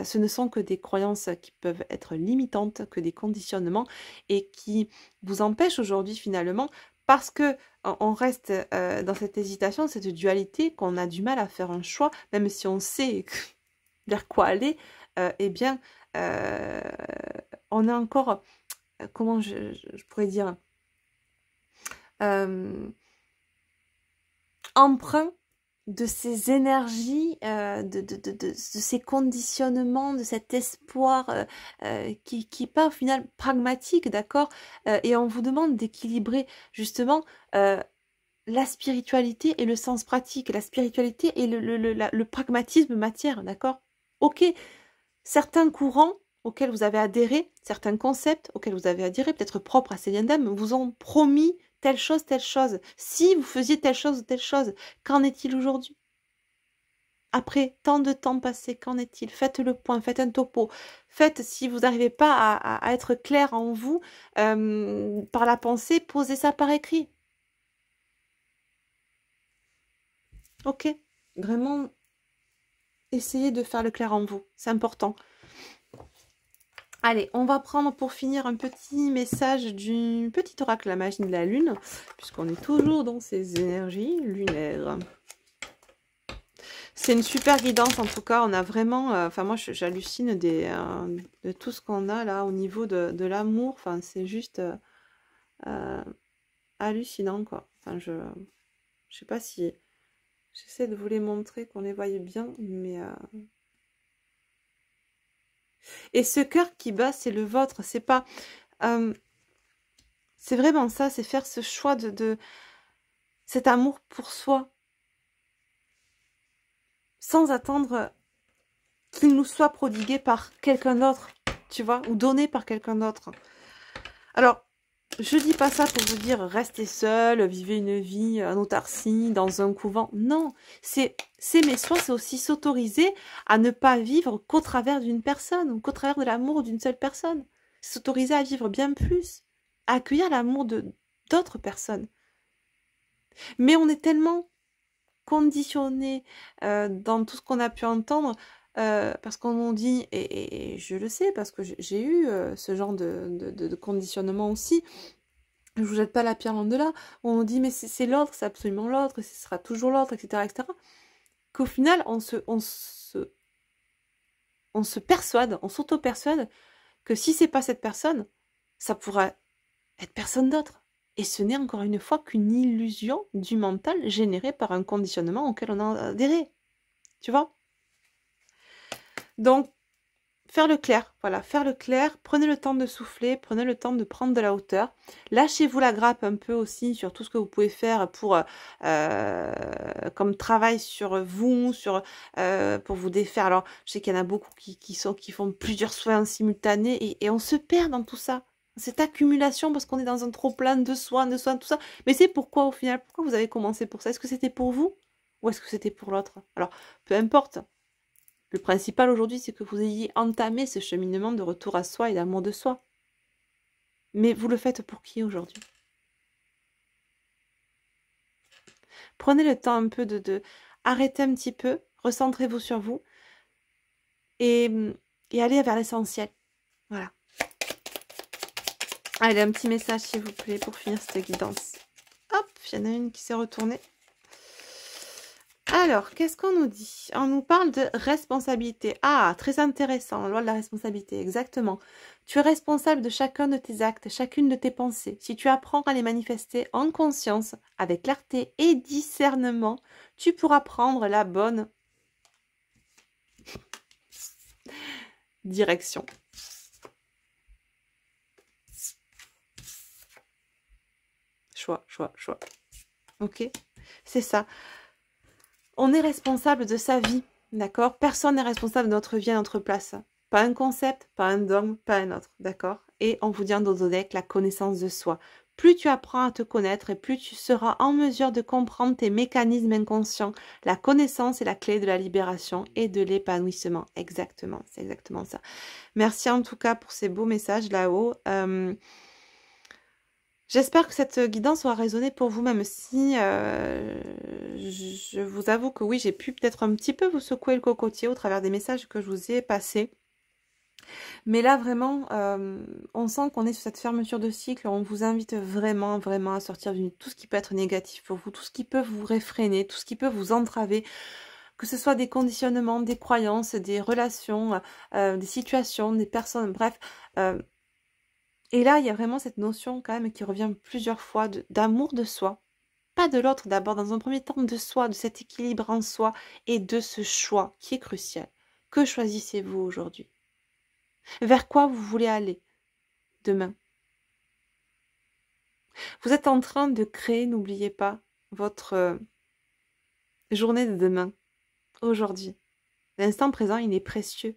Speaker 1: ce ne sont que des croyances qui peuvent être limitantes, que des conditionnements, et qui vous empêchent aujourd'hui finalement, parce que on reste dans cette hésitation, cette dualité, qu'on a du mal à faire un choix, même si on sait vers quoi aller, eh bien, on est encore, comment je pourrais dire, emprunt de ces énergies, de ces conditionnements, de cet espoir qui n'est pas au final pragmatique, d'accord? Et on vous demande d'équilibrer justement la spiritualité et le sens pratique, la spiritualité et le pragmatisme matière, d'accord? Ok, certains courants auxquels vous avez adhéré, certains concepts auxquels vous avez adhéré, peut-être propres à ces liens d'âme, vous ont promis telle chose, telle chose. Si vous faisiez telle chose ou telle chose, qu'en est-il aujourd'hui? Après tant de temps passé, qu'en est-il? Faites le point, faites un topo. Faites, si vous n'arrivez pas à être clair en vous, par la pensée, posez ça par écrit. Ok? Vraiment, essayez de faire le clair en vous. C'est important. Allez, on va prendre pour finir un petit message du petit oracle, la magie de la lune, puisqu'on est toujours dans ces énergies lunaires. C'est une super guidance en tout cas, on a vraiment, enfin moi j'hallucine de tout ce qu'on a là au niveau de l'amour, enfin c'est juste hallucinant quoi. Enfin je sais pas si, j'essaie de vous les montrer, qu'on les voie bien, mais... Et ce cœur qui bat, c'est le vôtre, c'est pas... c'est vraiment ça, c'est faire ce choix de cet amour pour soi, sans attendre qu'il nous soit prodigué par quelqu'un d'autre, tu vois, ou donné par quelqu'un d'autre. Alors, Je dis pas ça pour vous dire restez seul, vivez une vie en autarcie, dans un couvent. Non, c'est s'aimer soi, c'est aussi s'autoriser à ne pas vivre qu'au travers d'une personne, ou qu'au travers de l'amour d'une seule personne. S'autoriser à vivre bien plus, à accueillir l'amour de d'autres personnes. Mais on est tellement conditionné dans tout ce qu'on a pu entendre, parce qu'on nous dit, et je le sais, parce que j'ai eu ce genre de conditionnement aussi. Je vous jette pas la pierre loin de là. On dit mais c'est l'autre, c'est absolument l'autre, et ce sera toujours l'autre, etc., etc. Qu'au final, on se persuade, on s'auto-persuade que si c'est pas cette personne, ça pourrait être personne d'autre. Et ce n'est encore une fois qu'une illusion du mental générée par un conditionnement auquel on a adhéré. Tu vois? Donc, faire le clair, voilà, faire le clair, prenez le temps de souffler, prenez le temps de prendre de la hauteur, lâchez-vous la grappe un peu aussi sur tout ce que vous pouvez faire pour, comme travail sur vous, pour vous défaire. Alors, je sais qu'il y en a beaucoup qui font plusieurs soins simultanés et on se perd dans tout ça. Cette accumulation parce qu'on est dans un trop-plein de soins, tout ça. Mais c'est pourquoi au final, pourquoi vous avez commencé pour ça? Est-ce que c'était pour vous ou est-ce que c'était pour l'autre? Alors, peu importe. Le principal aujourd'hui, c'est que vous ayez entamé ce cheminement de retour à soi et d'amour de soi. Mais vous le faites pour qui aujourd'hui? Prenez le temps un peu de arrêter un petit peu, recentrez-vous sur vous et allez vers l'essentiel. Voilà. Allez, un petit message s'il vous plaît pour finir cette guidance. Hop, il y en a une qui s'est retournée. Alors, qu'est-ce qu'on nous dit? On nous parle de responsabilité. Ah, très intéressant, la loi de la responsabilité, exactement. Tu es responsable de chacun de tes actes, chacune de tes pensées. Si tu apprends à les manifester en conscience, avec clarté et discernement, tu pourras prendre la bonne direction. Choix. Ok? C'est ça. On est responsable de sa vie, d'accord? Personne n'est responsable de notre vie à notre place. Pas un concept, pas un dogme, pas un autre, d'accord? Et on vous dit en Dododec la connaissance de soi. Plus tu apprends à te connaître et plus tu seras en mesure de comprendre tes mécanismes inconscients. La connaissance est la clé de la libération et de l'épanouissement. Exactement, c'est exactement ça. Merci en tout cas pour ces beaux messages là-haut. J'espère que cette guidance aura résonné pour vous, même si je vous avoue que oui, j'ai pu peut-être un petit peu vous secouer le cocotier au travers des messages que je vous ai passés. Mais là, vraiment, on sent qu'on est sur cette fermeture de cycle. On vous invite vraiment, vraiment à sortir de tout ce qui peut être négatif pour vous, tout ce qui peut vous réfréner, tout ce qui peut vous entraver, que ce soit des conditionnements, des croyances, des relations, des situations, des personnes, bref. Et là, il y a vraiment cette notion quand même qui revient plusieurs fois d'amour de soi. Pas de l'autre d'abord, dans un premier temps de soi, de cet équilibre en soi et de ce choix qui est crucial. Que choisissez-vous aujourd'hui? Vers quoi vous voulez aller demain? Vous êtes en train de créer, n'oubliez pas, votre journée de demain, aujourd'hui. L'instant présent, il est précieux.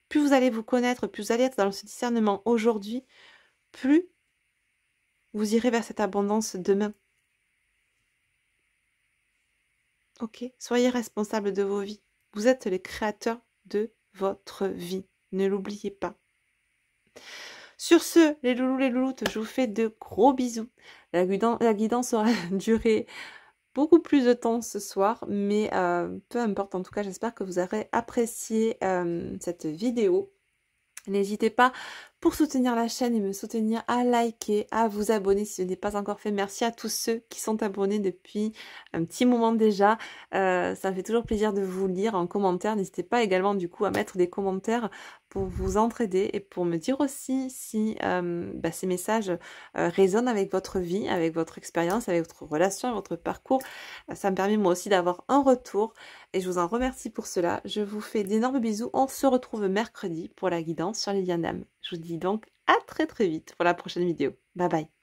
Speaker 1: Plus vous allez vous connaître, plus vous allez être dans ce discernement aujourd'hui, plus vous irez vers cette abondance demain. Ok, soyez responsable de vos vies. Vous êtes les créateurs de votre vie. Ne l'oubliez pas. Sur ce, les loulous, les louloutes, je vous fais de gros bisous. La guidance aura duré beaucoup plus de temps ce soir, mais peu importe. En tout cas, j'espère que vous aurez apprécié cette vidéo. N'hésitez pas pour soutenir la chaîne et me soutenir à liker, à vous abonner si ce n'est pas encore fait. Merci à tous ceux qui sont abonnés depuis un petit moment déjà. Ça me fait toujours plaisir de vous lire en commentaire. N'hésitez pas également du coup à mettre des commentaires pour vous entraider et pour me dire aussi si ces messages résonnent avec votre vie, avec votre expérience, avec votre relation, votre parcours. Ça me permet moi aussi d'avoir un retour et je vous en remercie pour cela. Je vous fais d'énormes bisous. On se retrouve mercredi pour la guidance sur les liens d'âme. Je vous dis donc à très très vite pour la prochaine vidéo. Bye bye.